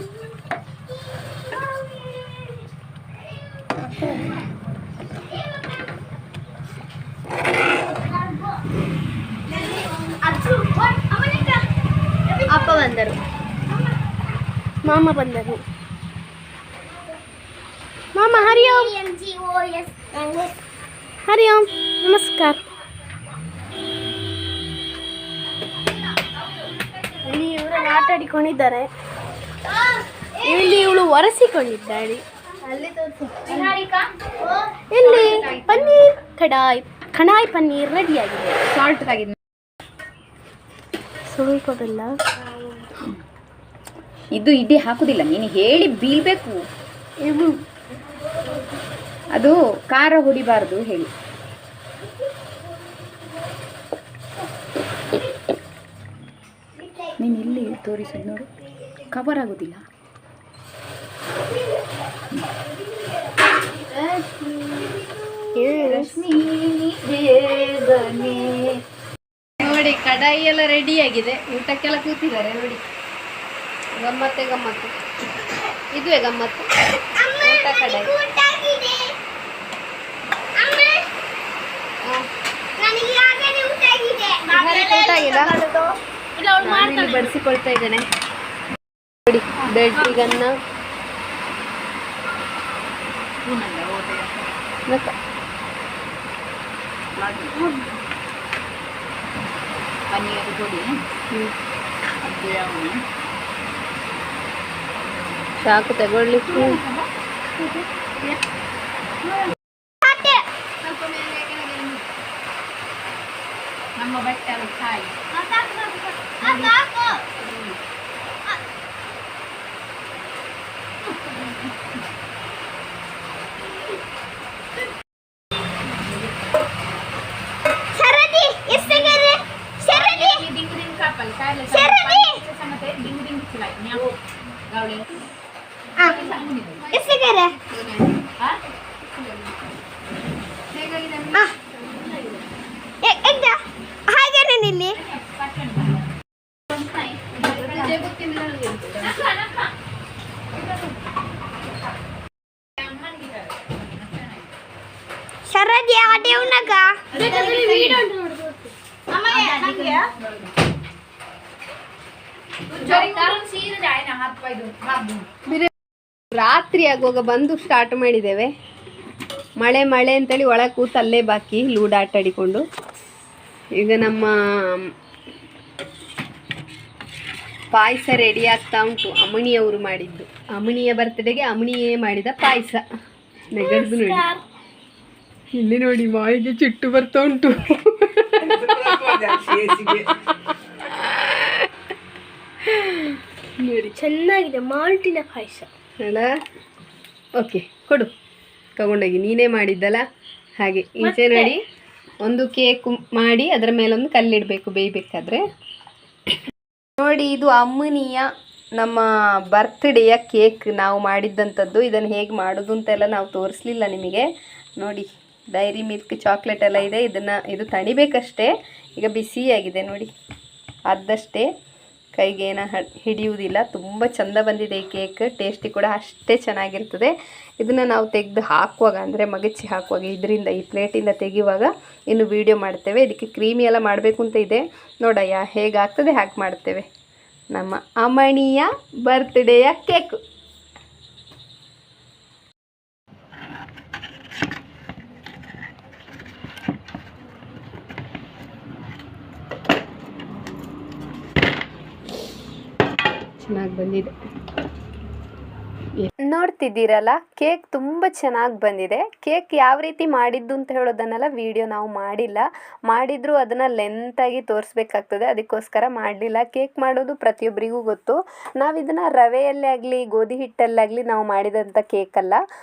ಅಪ್ಪ ಬಂದರು, ಮಾಮ ಬಂದರು. ಮಾಮ ಹರಿ ಓಂ. ಹರಿ ಓಂ, ನಮಸ್ಕಾರ. ಇಲ್ಲಿ ಇವರೆಲ್ಲ ಆಟ ಆಡಿಕೊಂಡಿದ್ದಾರೆ. ಇಲ್ಲಿ ಇವಳು ಒರೆಸಿಕೊಂಡಿದ್ದಾಳೆ. ಇಲ್ಲಿ ಪನ್ನೀರ್ ಕಡಾಯಿ ಪನ್ನೀರ್ ರೆಡಿಯಾಗಿದೆ. ಸಾಲ್ಟ್ ಆಗಿದೆ ಸ್ವಲ್ಪ ಬೆಲ್ಲ. ಇದು ಇಡ್ಲಿ ಹಾಕುದಿಲ್ಲ, ನೀನು ಹೇಳಿ ಬೀಳ್ಬೇಕು. ಇದು ಅದು ಖಾರ ಹೊಡಿಬಾರ್ದು ಹೇಳಿ. ನೀನು ಇಲ್ಲಿ ತೋರಿಸೋದು ನೋಡು, ಕವರ್ ಆಗೋದಿಲ್ಲ. ನೋಡಿ ಕಡಾಯಿ ಎಲ್ಲ ರೆಡಿ ಆಗಿದೆ, ಊಟಕ್ಕೆಲ್ಲ ಕೂತಿದ್ದಾರೆ ನೋಡಿ. ಗಮ್ಮತ್ತೆ ಗಮ್ಮತ್ತು, ಇದುವೇ ಗಮ್ಮತ್ತು. ಊಟ ಕಡಾಯಿ ಊಟ ಆಗಿಲ್ಲ, ಬಡಿಸಿಕೊಳ್ತಾ ಇದ್ದೇನೆ ನೋಡಿ. ಬೆಳ್ಳಿಗನ್ನ ಪನ್ನೀರ್ ಪುಡಿ ಸಾಕು ತಗೊಳ್ಳಿಕ್ಕೆ. ನಮ್ಮ ಬಟ್ಟೆ ಕಾಯಿ ಇಲ್ಲಿ ಶರದಿ ಆಟೆ ಉನ್ನಗ ರಾತ್ರಿ ಆಗುವಾಗ ಬಂದು ಸ್ಟಾರ್ಟ್ ಮಾಡಿದ್ದೇವೆ. ಮಳೆ ಮಳೆ ಅಂತೇಳಿ ಒಳಗೆ ಕೂತು ಅಲ್ಲೇ ಬಾಕಿ ಲೂಡೋ ಆಟ ಆಡಿಕೊಂಡು. ಈಗ ನಮ್ಮ ಪಾಯಸ ರೆಡಿ ಆಗ್ತಾ ಉಂಟು. ಅಮ್ಮಣಿಯವರು ಮಾಡಿದ್ದು, ಅಮ್ಮಣಿಯ ಬರ್ತ್ಡೇಗೆ ಅಮ್ಮಣಿಯೇ ಮಾಡಿದ ಪಾಯಸ. ನೆಗಡ್ದು ನೋಡಿ, ಇಲ್ಲಿ ನೋಡಿ ಬಾಯಿಗೆ ಚಿಟ್ಟು ಬರ್ತಾ ಉಂಟು. ನೋಡಿ ಚೆನ್ನಾಗಿದೆ, ಮಾಲ್ಟಿನ ಪಾಯಸ ಅಲ್ಲ. ಓಕೆ ಕೊಡು, ತಗೊಂಡೋಗಿ, ನೀನೇ ಮಾಡಿದ್ದಲ್ಲ. ಹಾಗೆ ಈಚೆ ನೋಡಿ ಒಂದು ಕೇಕ್ ಮಾಡಿ ಅದರ ಮೇಲೊಂದು ಕಲ್ಲಿಡಬೇಕು ಬೇಯಬೇಕಾದ್ರೆ. ನೋಡಿ ಇದು ಅಮ್ಮನಿಯ ನಮ್ಮ ಬರ್ತ್ಡೇಯ ಕೇಕ್ ನಾವು ಮಾಡಿದ್ದಂಥದ್ದು. ಇದನ್ನು ಹೇಗೆ ಮಾಡೋದು ಅಂತೆಲ್ಲ ನಾವು ತೋರಿಸ್ಲಿಲ್ಲ ನಿಮಗೆ. ನೋಡಿ ಡೈರಿ ಮಿಲ್ಕ್ ಚಾಕ್ಲೇಟ್ ಎಲ್ಲ ಇದೆ. ಇದು ತಣಿಬೇಕಷ್ಟೇ. ಈಗ ಬಿಸಿಯಾಗಿದೆ ನೋಡಿ, ಆದಷ್ಟೇ, ಕೈಗೇನ ಹಿಡಿಯುವುದಿಲ್ಲ. ತುಂಬ ಚೆಂದ ಬಂದಿದೆ ಈ ಕೇಕ್. ಟೇಸ್ಟಿ ಕೂಡ ಅಷ್ಟೇ ಚೆನ್ನಾಗಿರ್ತದೆ. ಇದನ್ನು ನಾವು ತೆಗೆದು ಹಾಕುವಾಗ, ಅಂದರೆ ಮಗಚಿ ಹಾಕುವಾಗ, ಇದರಿಂದ ಈ ಪ್ಲೇಟಿಂದ ತೆಗೆಯುವಾಗ ಇನ್ನು ವೀಡಿಯೋ ಮಾಡ್ತೇವೆ. ಇದಕ್ಕೆ ಕ್ರೀಮಿ ಎಲ್ಲ ಮಾಡಬೇಕು ಅಂತ ಇದೆ. ನೋಡಯ್ಯ ಹೇಗಾಗ್ತದೆ ಹಾಗೆ ಮಾಡ್ತೇವೆ. ನಮ್ಮ ಅಮ್ಮಣಿಯ ಬರ್ತ್ಡೇಯ ಕೇಕು. ಚೆನ್ನಾಗಿ ಬಂದಿದೆ, ನೋಡ್ತಿದ್ದೀರಲ್ಲ. ಕೇಕ್ ತುಂಬ ಚೆನ್ನಾಗಿ ಬಂದಿದೆ. ಕೇಕ್ ಯಾವ ರೀತಿ ಮಾಡಿದ್ದು ಅಂತ ಹೇಳೋದನ್ನೆಲ್ಲ ವಿಡಿಯೋ ನಾವು ಮಾಡಿಲ್ಲ. ಮಾಡಿದರೂ ಅದನ್ನು ಲೆಂತಾಗಿ ತೋರಿಸ್ಬೇಕಾಗ್ತದೆ, ಅದಕ್ಕೋಸ್ಕರ ಮಾಡಲಿಲ್ಲ. ಕೇಕ್ ಮಾಡೋದು ಪ್ರತಿಯೊಬ್ಬರಿಗೂ ಗೊತ್ತು. ನಾವು ಇದನ್ನು ರವೆಯಲ್ಲೇ ಆಗಲಿ ಗೋಧಿ ಹಿಟ್ಟಲ್ಲಾಗಲಿ ನಾವು ಮಾಡಿದಂಥ ಕೇಕಲ್ಲ.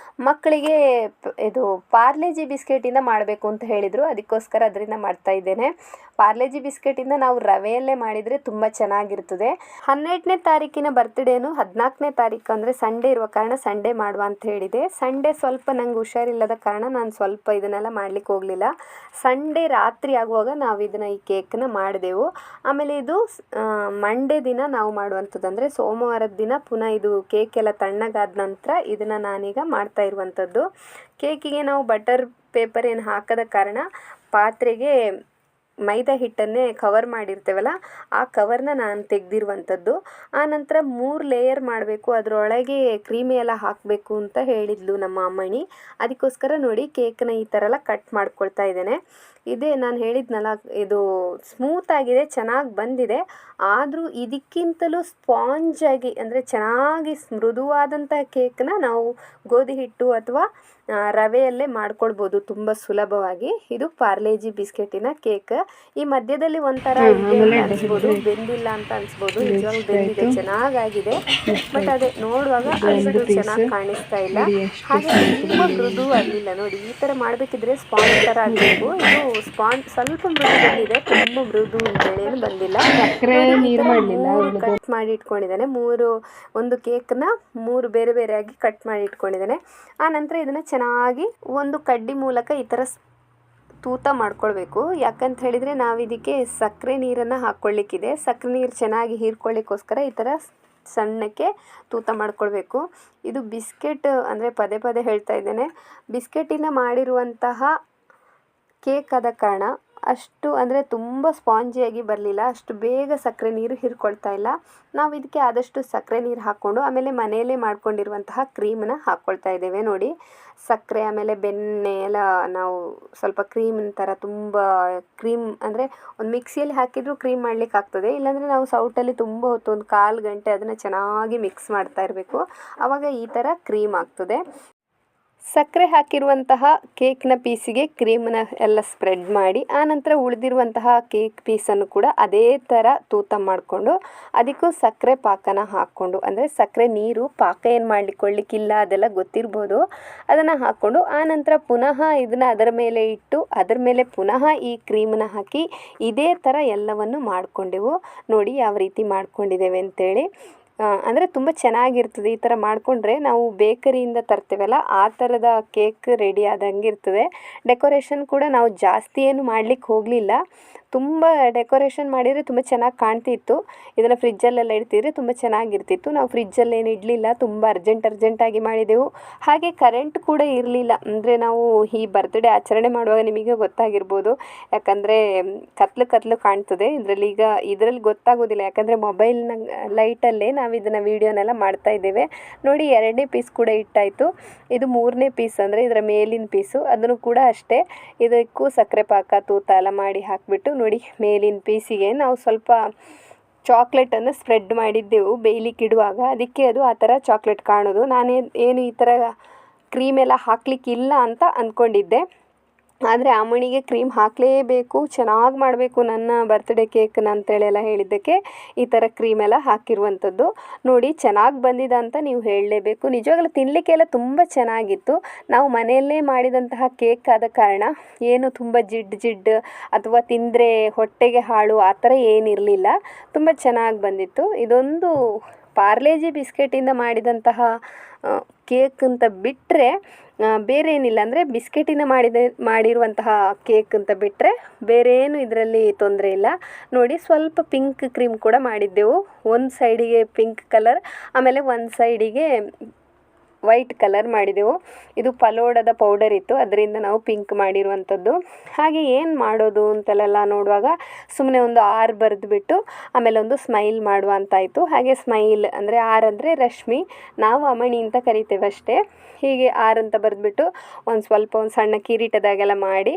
ಮಕ್ಕಳಿಗೆ ಇದು ಪಾರ್ಲೇಜಿ ಬಿಸ್ಕೆಟಿಂದ ಮಾಡಬೇಕು ಅಂತ ಹೇಳಿದರು, ಅದಕ್ಕೋಸ್ಕರ ಅದರಿಂದ ಮಾಡ್ತಾ ಇದ್ದೇನೆ. ಪಾರ್ಲೇಜಿ ಬಿಸ್ಕೆಟಿಂದ ನಾವು ರವೆಯಲ್ಲೇ ಮಾಡಿದರೆ ತುಂಬ ಚೆನ್ನಾಗಿರ್ತದೆ. 12ನೇ ತಾರೀಕಿನ ಬರ್ತ್ಡೇನು 14ನೇ ತಾರೀಕು ಅಂದರೆ ಸಂಡೇ ಇರುವ ಕಾರಣ ಸಂಡೇ ಮಾಡುವ ಅಂತ ಹೇಳಿದೆ. ಸಂಡೇ ಸ್ವಲ್ಪ ನಂಗೆ ಹುಷಾರಿಲ್ಲದ ಕಾರಣ ನಾನು ಸ್ವಲ್ಪ ಇದನ್ನೆಲ್ಲ ಮಾಡಲಿಕ್ಕೆ ಹೋಗಲಿಲ್ಲ. ಸಂಡೇ ರಾತ್ರಿ ಆಗುವಾಗ ನಾವು ಈ ಕೇಕನ್ನ ಮಾಡಿದೆವು. ಆಮೇಲೆ ಇದು ಮಂಡೇ ದಿನ ನಾವು ಮಾಡುವಂಥದ್ದು, ಅಂದರೆ ಸೋಮವಾರದ ದಿನ ಪುನಃ ಇದು ಕೇಕ್ ಎಲ್ಲ ತಣ್ಣಗಾದ ನಂತರ ಇದನ್ನು ನಾನೀಗ ಮಾಡ್ತಾ ಇರುವಂಥದ್ದು. ಕೇಕಿಗೆ ನಾವು ಬಟರ್ ಪೇಪರ್ ಏನು ಹಾಕದ ಕಾರಣ ಪಾತ್ರೆಗೆ ಮೈದಾ ಹಿಟ್ಟನ್ನೇ ಕವರ್ ಮಾಡಿರ್ತೇವಲ್ಲ, ಆ ಕವರ್ನ ನಾನು ತೆಗೆದಿರುವಂಥದ್ದು. ಆನಂತರ 3 ಲೇಯರ್ ಮಾಡಬೇಕು, ಅದರೊಳಗೆ ಕ್ರೀಮಿ ಎಲ್ಲ ಹಾಕಬೇಕು ಅಂತ ಹೇಳಿದ್ಲು ನಮ್ಮ ಅಮ್ಮಣಿ. ಅದಕ್ಕೋಸ್ಕರ ನೋಡಿ ಕೇಕನ್ನ ಈ ಥರ ಎಲ್ಲ ಕಟ್ ಮಾಡ್ಕೊಳ್ತಾ ಇದ್ದೇನೆ. ಇದೇ ನಾನು ಹೇಳಿದ್ನಲ್ಲ, ಇದು ಸ್ಮೂತಾಗಿದೆ, ಚೆನ್ನಾಗಿ ಬಂದಿದೆ. ಆದರೂ ಇದಕ್ಕಿಂತಲೂ ಸ್ಪಾಂಜಾಗಿ, ಅಂದರೆ ಚೆನ್ನಾಗಿ ಮೃದುವಾದಂಥ ಕೇಕನ್ನ ನಾವು ಗೋಧಿ ಹಿಟ್ಟು ಅಥವಾ ರವೆಯಲ್ಲೇ ಮಾಡ್ಕೊಳ್ಬೋದು ತುಂಬ ಸುಲಭವಾಗಿ. ಇದು ಪಾರ್ಲೇಜಿ ಬಿಸ್ಕೆಟಿನ ಕೇಕ್. ಈ ಮಧ್ಯದಲ್ಲಿ ಒಂಥರ ಅನಿಸ್ಬೋದು, ಬೆಂದಿಲ್ಲ ಅಂತ ಅನಿಸ್ಬೋದು. ನಿಜವಾಗ್ಲೂ ಬೆಂದಿದೆ, ಚೆನ್ನಾಗಾಗಿದೆ. ಬಟ್ ಅದೇ ನೋಡುವಾಗ ಅಷ್ಟು ಚೆನ್ನಾಗಿ ಕಾಣಿಸ್ತಾ ಇಲ್ಲ. ಹಾಗೆ ತುಂಬ ಮೃದು ಆಗಲಿಲ್ಲ ನೋಡಿ. ಈ ಥರ ಮಾಡಬೇಕಿದ್ರೆ ಸ್ಪಾಂಜ್ ಥರ ಆಗಬೇಕು. ಇದು ಸ್ಪಾಂಜ್ ಸ್ವಲ್ಪ ಮೃದು ಬಂದಿದೆ, ತುಂಬ ಮೃದು ಅಂತೇಳಿ ಏನು ಬಂದಿಲ್ಲ. ಕಟ್ ಮಾಡಿ ಇಟ್ಕೊಂಡಿದ್ದಾನೆ. ಒಂದು ಕೇಕ್ನ 3 ಬೇರೆ ಬೇರೆಯಾಗಿ ಕಟ್ ಮಾಡಿ ಇಟ್ಕೊಂಡಿದ್ದಾನೆ. ಆ ನಂತರ ಇದನ್ನು ಚೆನ್ನಾಗಿ ಒಂದು ಕಡ್ಡಿ ಮೂಲಕ ಈ ಥರ ತೂತ ಮಾಡ್ಕೊಳ್ಬೇಕು. ಯಾಕಂತ ಹೇಳಿದರೆ ನಾವು ಇದಕ್ಕೆ ಸಕ್ಕರೆ ನೀರನ್ನು ಹಾಕ್ಕೊಳ್ಳಿಕ್ಕಿದೆ. ಸಕ್ಕರೆ ನೀರು ಚೆನ್ನಾಗಿ ಹೀರ್ಕೊಳ್ಳಿಕ್ಕೋಸ್ಕರ ಈ ಥರ ಸಣ್ಣಕ್ಕೆ ತೂತ ಮಾಡ್ಕೊಳ್ಬೇಕು. ಇದು ಬಿಸ್ಕೆಟ್, ಅಂದರೆ ಪದೇ ಪದೇ ಹೇಳ್ತಾ ಇದ್ದೇನೆ, ಬಿಸ್ಕೆಟಿಂದ ಮಾಡಿರುವಂತಹ ಕೇಕ್ ಆದ ಕಾರಣ ಅಷ್ಟು, ಅಂದರೆ ತುಂಬ ಸ್ಪಾಂಜಿಯಾಗಿ ಬರಲಿಲ್ಲ. ಅಷ್ಟು ಬೇಗ ಸಕ್ಕರೆ ನೀರು ಹೀರ್ಕೊಳ್ತಾ ಇಲ್ಲ. ನಾವು ಇದಕ್ಕೆ ಆದಷ್ಟು ಸಕ್ಕರೆ ನೀರು ಹಾಕ್ಕೊಂಡು ಆಮೇಲೆ ಮನೆಯಲ್ಲೇ ಮಾಡ್ಕೊಂಡಿರುವಂತಹ ಕ್ರೀಮನ್ನ ಹಾಕ್ಕೊಳ್ತಾ ಇದ್ದೇವೆ. ನೋಡಿ ಸಕ್ಕರೆ ಆಮೇಲೆ ಬೆಣ್ಣೆ ಎಲ್ಲ ನಾವು ಸ್ವಲ್ಪ ಕ್ರೀಮಿನ ಥರ ತುಂಬ ಕ್ರೀಮ್, ಅಂದರೆ ಒಂದು ಮಿಕ್ಸಿಯಲ್ಲಿ ಹಾಕಿದರೂ ಕ್ರೀಮ್ ಮಾಡಲಿಕ್ಕೆ ಆಗ್ತದೆ. ಇಲ್ಲಾಂದರೆ ನಾವು ಸೌಟಲ್ಲಿ ತುಂಬ ಹೊತ್ತು 1/4 ಗಂಟೆ ಅದನ್ನು ಚೆನ್ನಾಗಿ ಮಿಕ್ಸ್ ಮಾಡ್ತಾ ಇರಬೇಕು. ಆವಾಗ ಈ ಥರ ಕ್ರೀಮ್ ಆಗ್ತದೆ. ಸಕ್ಕರೆ ಹಾಕಿರುವಂತಹ ಕೇಕ್ನ ಪೀಸಿಗೆ ಕ್ರೀಮನ್ನ ಎಲ್ಲ ಸ್ಪ್ರೆಡ್ ಮಾಡಿ, ಆನಂತರ ಉಳಿದಿರುವಂತಹ ಕೇಕ್ ಪೀಸನ್ನು ಕೂಡ ಅದೇ ಥರ ತೂತ ಮಾಡಿಕೊಂಡು ಅದಕ್ಕೂ ಸಕ್ಕರೆ ಪಾಕನ ಹಾಕ್ಕೊಂಡು, ಅಂದರೆ ಸಕ್ಕರೆ ನೀರು ಪಾಕ ಏನು ಮಾಡಲಿಕ್ಕೊಳ್ಳಿಕ್ಕಿಲ್ಲ ಅದೆಲ್ಲ ಗೊತ್ತಿರ್ಬೋದು, ಅದನ್ನು ಹಾಕ್ಕೊಂಡು ಆನಂತರ ಪುನಃ ಇದನ್ನು ಅದರ ಮೇಲೆ ಇಟ್ಟು ಅದರ ಮೇಲೆ ಪುನಃ ಈ ಕ್ರೀಮನ್ನ ಹಾಕಿ ಇದೇ ಥರ ಎಲ್ಲವನ್ನು ಮಾಡಿಕೊಂಡೆವು. ನೋಡಿ ಯಾವ ರೀತಿ ಮಾಡ್ಕೊಂಡಿದ್ದೇವೆ ಅಂತೇಳಿ. ಅಂದರೆ ತುಂಬ ಚೆನ್ನಾಗಿರ್ತದೆ. ಈ ಥರ ಮಾಡಿಕೊಂಡ್ರೆ ನಾವು ಬೇಕರಿಯಿಂದ ತರ್ತೇವಲ್ಲ ಆ ಥರದ ಕೇಕ್ ರೆಡಿ ಆದಂಗೆ ಇರ್ತದೆ. ಡೆಕೋರೇಷನ್ ಕೂಡ ನಾವು ಜಾಸ್ತಿ ಏನು ಮಾಡಲಿಕ್ಕೆ ಹೋಗಲಿಲ್ಲ, ತುಂಬ ಡೆಕೋರೇಷನ್ ಮಾಡಿದರೆ ತುಂಬ ಚೆನ್ನಾಗಿ ಕಾಣ್ತಿತ್ತು. ಇದನ್ನು ಫ್ರಿಜ್ಜಲ್ಲೆಲ್ಲ ಇಡ್ತಿದ್ರೆ ತುಂಬ ಚೆನ್ನಾಗಿರ್ತಿತ್ತು. ನಾವು ಫ್ರಿಜ್ಜಲ್ಲೇನು ಇಡಲಿಲ್ಲ, ತುಂಬ ಅರ್ಜೆಂಟಾಗಿ ಮಾಡಿದೆವು. ಹಾಗೆ ಕರೆಂಟ್ ಕೂಡ ಇರಲಿಲ್ಲ. ಅಂದರೆ ನಾವು ಈ ಬರ್ತ್ಡೇ ಆಚರಣೆ ಮಾಡುವಾಗ ನಿಮಗೆ ಗೊತ್ತಾಗಿರ್ಬೋದು, ಯಾಕಂದರೆ ಕತ್ಲು ಕಾಣ್ತದೆ ಇದರಲ್ಲಿ ಗೊತ್ತಾಗೋದಿಲ್ಲ, ಯಾಕಂದರೆ ಮೊಬೈಲ್ನ ಲೈಟಲ್ಲೇ ನಾವು ಇದನ್ನು ವೀಡಿಯೋನೆಲ್ಲ ಮಾಡ್ತಾ ಇದ್ದೇವೆ. ನೋಡಿ 2ನೇ ಪೀಸ್ ಕೂಡ ಇಟ್ಟಾಯಿತು. ಇದು 3ನೇ ಪೀಸ್, ಅಂದರೆ ಇದರ ಮೇಲಿನ ಪೀಸು. ಅದನ್ನು ಕೂಡ ಅಷ್ಟೇ ಇದಕ್ಕೂ ಸಕ್ಕರೆ ಪಾಕ ತೂತ ಎಲ್ಲ ಮಾಡಿ ಹಾಕಿಬಿಟ್ಟು ನೋಡಿ ಮೇಲಿನ ಪೀಸಿಗೆ ನಾವು ಸ್ವಲ್ಪ ಚಾಕ್ಲೇಟನ್ನು ಸ್ಪ್ರೆಡ್ ಮಾಡಿದ್ದೆವು ಬೇಯಲಿಕ್ಕೆ ಇಡುವಾಗ. ಅದಕ್ಕೆ ಅದು ಆ ಥರ ಚಾಕ್ಲೇಟ್ ಕಾಣೋದು. ಏನು ಈ ಥರ ಕ್ರೀಮೆಲ್ಲ ಹಾಕಲಿಕ್ಕಿಲ್ಲ ಅಂತ ಅಂದ್ಕೊಂಡಿದ್ದೆ. ಆದರೆ ಅಮ್ಮನಿಗೆ ಕ್ರೀಮ್ ಹಾಕಲೇಬೇಕು, ಚೆನ್ನಾಗಿ ಮಾಡಬೇಕು ನನ್ನ ಬರ್ತ್ಡೇ ಕೇಕ್ನ ಅಂತೇಳಿ ಎಲ್ಲ ಹೇಳಿದ್ದಕ್ಕೆ ಈ ಥರ ಕ್ರೀಮೆಲ್ಲ ಹಾಕಿರುವಂಥದ್ದು. ನೋಡಿ ಚೆನ್ನಾಗಿ ಬಂದಿದೆ ಅಂತ ನೀವು ಹೇಳಲೇಬೇಕು. ನಿಜವಾಗ್ಲೂ ತಿನ್ನಲಿಕ್ಕೆಲ್ಲ ತುಂಬ ಚೆನ್ನಾಗಿತ್ತು. ನಾವು ಮನೆಯಲ್ಲೇ ಮಾಡಿದಂತಹ ಕೇಕ್ ಆದ ಕಾರಣ ಏನು ತುಂಬ ಜಿಡ್ಡು ಅಥವಾ ತಿಂದರೆ ಹೊಟ್ಟೆಗೆ ಹಾಳು ಆ ಥರ ಏನಿರಲಿಲ್ಲ. ತುಂಬ ಚೆನ್ನಾಗಿ ಬಂದಿತ್ತು. ಇದೊಂದು ಪಾರ್ಲೇಜಿ ಬಿಸ್ಕೆಟಿಂದ ಮಾಡಿದಂತಹ ಕೇಕ್ ಅಂತ ಬಿಟ್ಟರೆ ಬೇರೆ ಏನಿಲ್ಲ. ಅಂದರೆ ಬಿಸ್ಕೆಟಿನ ಮಾಡಿರುವಂತಹ ಕೇಕ್ ಅಂತ ಬಿಟ್ಟರೆ ಬೇರೆ ಏನು ಇದರಲ್ಲಿ ತೊಂದರೆ ಇಲ್ಲ. ನೋಡಿ ಸ್ವಲ್ಪ ಪಿಂಕ್ ಕ್ರೀಮ್ ಕೂಡ ಮಾಡಿದ್ದೆವು. ಒಂದು ಸೈಡಿಗೆ ಪಿಂಕ್ ಕಲರ್, ಆಮೇಲೆ ಒಂದು ಸೈಡಿಗೆ ವೈಟ್ ಕಲರ್ ಮಾಡಿದೆವು. ಇದು ಫಲೋಡದ ಪೌಡರ್ ಇತ್ತು, ಅದರಿಂದ ನಾವು ಪಿಂಕ್ ಮಾಡಿರುವಂಥದ್ದು. ಹಾಗೆ ಏನು ಮಾಡೋದು ಅಂತೆಲ್ಲ ನೋಡುವಾಗ ಸುಮ್ಮನೆ ಒಂದು R ಬರೆದುಬಿಟ್ಟು ಆಮೇಲೆ ಒಂದು ಸ್ಮೈಲ್ ಮಾಡುವ ಅಂತಾಯಿತು. ಹಾಗೆ ಸ್ಮೈಲ್ ಅಂದರೆ R ಅಂದರೆ ರಶ್ಮಿ, ನಾವು ಅಮಣಿ ಅಂತ ಕರಿತೇವೆ ಅಷ್ಟೇ. ಹೀಗೆ R ಅಂತ ಬರೆದ್ಬಿಟ್ಟು ಒಂದು ಸಣ್ಣ ಕಿರೀಟದಾಗೆಲ್ಲ ಮಾಡಿ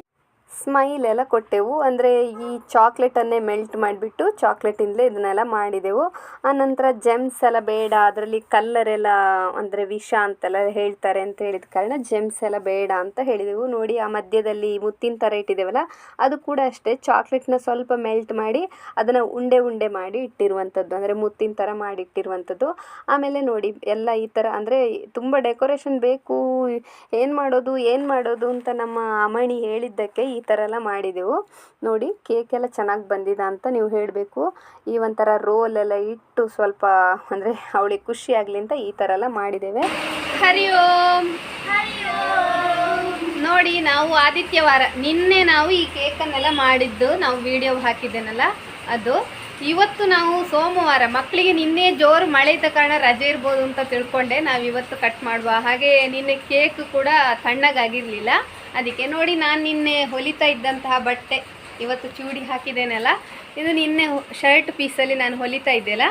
ಸ್ಮೈಲ್ ಎಲ್ಲ ಕೊಟ್ಟೆವು. ಅಂದರೆ ಈ ಚಾಕ್ಲೇಟನ್ನೇ ಮೆಲ್ಟ್ ಮಾಡಿಬಿಟ್ಟು ಚಾಕ್ಲೇಟಿಂದಲೇ ಇದನ್ನೆಲ್ಲ ಮಾಡಿದೆವು. ಆನಂತರ ಜೆಮ್ಸ್ ಎಲ್ಲ ಬೇಡ, ಅದರಲ್ಲಿ ಕಲ್ಲರೆಲ್ಲ ಅಂದರೆ ವಿಷ ಅಂತೆಲ್ಲ ಹೇಳ್ತಾರೆ ಅಂತ ಹೇಳಿದ ಕಾರಣ ಜೆಮ್ಸ್ ಎಲ್ಲ ಬೇಡ ಅಂತ ಹೇಳಿದೆವು. ನೋಡಿ ಆ ಮಧ್ಯದಲ್ಲಿ ಮುತ್ತಿನ ಥರ ಇಟ್ಟಿದ್ದೇವಲ್ಲ, ಅದು ಕೂಡ ಅಷ್ಟೇ ಚಾಕ್ಲೇಟ್ನ ಸ್ವಲ್ಪ ಮೆಲ್ಟ್ ಮಾಡಿ ಅದನ್ನು ಉಂಡೆ ಮಾಡಿ ಇಟ್ಟಿರುವಂಥದ್ದು, ಅಂದರೆ ಮುತ್ತಿನ ಥರ ಮಾಡಿ ಇಟ್ಟಿರುವಂಥದ್ದು. ಆಮೇಲೆ ನೋಡಿ ಎಲ್ಲ ಈ ಥರ ಅಂದರೆ ತುಂಬ ಡೆಕೋರೇಷನ್ ಬೇಕು, ಏನು ಮಾಡೋದು ಅಂತ ನಮ್ಮ ಅಮಣಿ ಹೇಳಿದ್ದಕ್ಕೆ ಈ ಥರ ಎಲ್ಲ ಮಾಡಿದೆವು. ನೋಡಿ ಕೇಕೆಲ್ಲ ಚೆನ್ನಾಗಿ ಬಂದಿದೆ ಅಂತ ನೀವು ಹೇಳಬೇಕು. ಈ ಒಂಥರ ರೋಲ್ ಎಲ್ಲ ಇಟ್ಟು ಸ್ವಲ್ಪ ಅಂದರೆ ಅವಳಿಗೆ ಖುಷಿ ಆಗಲಿ ಅಂತ ಈ ಥರ ಎಲ್ಲ ಮಾಡಿದ್ದೇವೆ. ಹರಿ ಓಂ. ನೋಡಿ ನಾವು ಆದಿತ್ಯವಾರ ನಿನ್ನೆ ನಾವು ಈ ಕೇಕನ್ನೆಲ್ಲ ಮಾಡಿದ್ದು ನಾವು ವಿಡಿಯೋ ಹಾಕಿದ್ದೇನಲ್ಲ ಅದು. ಇವತ್ತು ನಾವು ಸೋಮವಾರ, ಮಕ್ಕಳಿಗೆ ನಿನ್ನೆ ಜೋರು ಮಳೆ ಇದ್ದ ಕಾರಣ ರಜೆ ಇರ್ಬೋದು ಅಂತ ತಿಳ್ಕೊಂಡೆ ನಾವು ಇವತ್ತು ಕಟ್ ಮಾಡುವ. ಹಾಗೆ ನಿನ್ನೆ ಕೇಕ್ ಕೂಡ ತಣ್ಣಗಾಗಿರಲಿಲ್ಲ. ಅದಕ್ಕೆ ನೋಡಿ ನಾನು ನಿನ್ನೆ ಹೊಲಿತಾ ಇದ್ದಂತಹ ಬಟ್ಟೆ ಇವತ್ತು ಚೂಡಿ ಹಾಕಿದ್ದೇನಲ್ಲ, ಇದು ನಿನ್ನೆ ಶರ್ಟ್ ಪೀಸಲ್ಲಿ ನಾನು ಹೊಲಿತಾ ಇದ್ದೆಲ್ಲ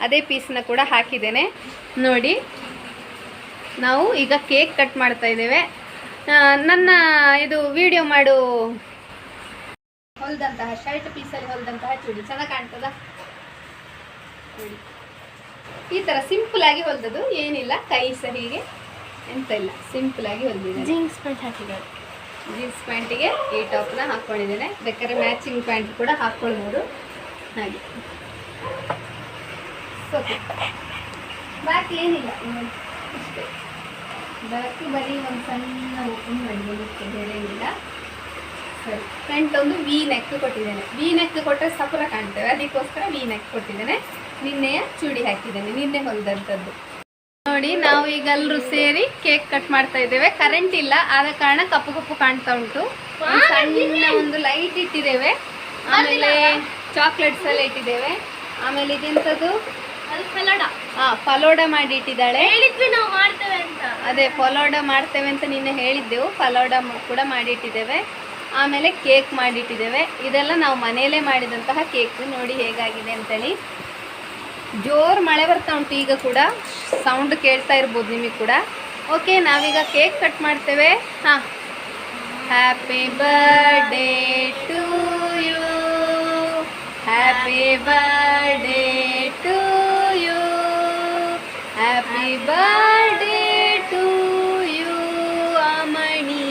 ಅದೇ ಪೀಸನ್ನ ಕೂಡ ಹಾಕಿದ್ದೇನೆ. ನೋಡಿ ನಾವು ಈಗ ಕೇಕ್ ಕಟ್ ಮಾಡ್ತಾ ಇದ್ದೇವೆ. ನನ್ನ ಇದು ವಿಡಿಯೋ ಮಾಡು ಹೊಲಿದಂತಹ ಶರ್ಟ್ ಪೀಸಲ್ಲಿ ಹೊಲಿದಂತಹ ಚೂಡಿ ಚೆನ್ನಾಗಿ ಕಾಣ್ತದ ನೋಡಿ. ಈ ಥರ ಸಿಂಪಲಾಗಿ ಹೊಲಿದದು, ಏನಿಲ್ಲ ಕೈ ಸಹಿಗೆ ಎಂತ ಇಲ್ಲ, ಸಿಂಪಲಾಗಿ ಹೊಲಿದಿದೆ. ಜೀನ್ಸ್ ಪ್ಯಾಂಟ್ ಹಾಕಿದ್ದಾರೆ. ಜೀನ್ಸ್ ಪ್ಯಾಂಟಿಗೆ ಈ ಟಾಪ್ನ ಹಾಕ್ಕೊಂಡಿದ್ದೇನೆ. ಬೇಕಾದ್ರೆ ಮ್ಯಾಚಿಂಗ್ ಪ್ಯಾಂಟ್ ಕೂಡ ಹಾಕ್ಕೊಳ್ಬೋದು. ಹಾಗೆ ಓಕೆ, ಬಾಕಿ ಏನಿಲ್ಲ ಅಷ್ಟೇ. ಬಾಕಿ ಬರೀ ಒಂದು ಸಣ್ಣ ಓಪನ್ ಮಾಡಿದೆ, ಬೇರೆ ಏನಿಲ್ಲ. ಸರಿ, ಫ್ರಂಟ್ ಒಂದು ವಿ ನೆಕ್ ಕೊಟ್ಟಿದ್ದೇನೆ. ವಿ ನೆಕ್ ಕೊಟ್ಟರೆ ಸಪುರ ಕಾಣ್ತೇವೆ, ಅದಕ್ಕೋಸ್ಕರ ವಿ ನೆಕ್ ಕೊಟ್ಟಿದ್ದೇನೆ. ನಿನ್ನೆಯ ಚೂಡಿ ಹಾಕಿದ್ದೇನೆ, ನಿನ್ನೆ ಹೊಲಿದಂಥದ್ದು. ನೋಡಿ ನಾವು ಈಗ ಎಲ್ಲರೂ ಸೇರಿ ಕೇಕ್ ಕಟ್ ಮಾಡ್ತಾ ಇದ್ದೇವೆ. ಕರೆಂಟ್ ಇಲ್ಲ, ಆದ ಕಾರಣ ಕಪ್ಪು ಕಾಣ್ತಾ ಉಂಟು. ಸಣ್ಣ ಒಂದು ಲೈಟ್ ಇಟ್ಟಿದ್ದೇವೆ, ಆಮೇಲೆ ಚಾಕ್ಲೇಟ್ಸ್ ಎಲ್ಲ ಇಟ್ಟಿದ್ದೇವೆ. ಆಮೇಲೆ ಇದೆಂಥದ್ದು ಫಲೋಡ ಮಾಡಿ ಇಟ್ಟಿದ್ದಾಳೆ. ಹೇಳಿದ್ವಿ ನಾವು ಮಾಡ್ತೇವೆ ಅಂತ. ಅದೇ ಫಲೋಡ ಮಾಡ್ತೇವೆ ಅಂತ ನಿನ್ನೆ ಹೇಳಿದ್ದೆವು. ಫಲೋಡ ಕೂಡ ಮಾಡಿ ಇಟ್ಟಿದ್ದೇವೆ. ಆಮೇಲೆ ಕೇಕ್ ಮಾಡಿಟ್ಟಿದ್ದೇವೆ. ಇದೆಲ್ಲ ನಾವು ಮನೆಯಲ್ಲೇ ಮಾಡಿದಂತಹ ಕೇಕ್. ನೋಡಿ ಹೇಗಾಗಿದೆ ಅಂತೇಳಿ. ಜೋರು ಮಳೆ ಬರ್ತಾ ಉಂಟು, ಈಗ ಕೂಡ ಸೌಂಡ್ ಕೇಳ್ತಾ ಇರ್ಬೋದು ನಿಮಗೆ ಕೂಡ. ಓಕೆ, ನಾವೀಗ ಕೇಕ್ ಕಟ್ ಮಾಡ್ತೇವೆ. ಹಾಂ, happy birthday to you, happy birthday to you, happy birthday to you Amani,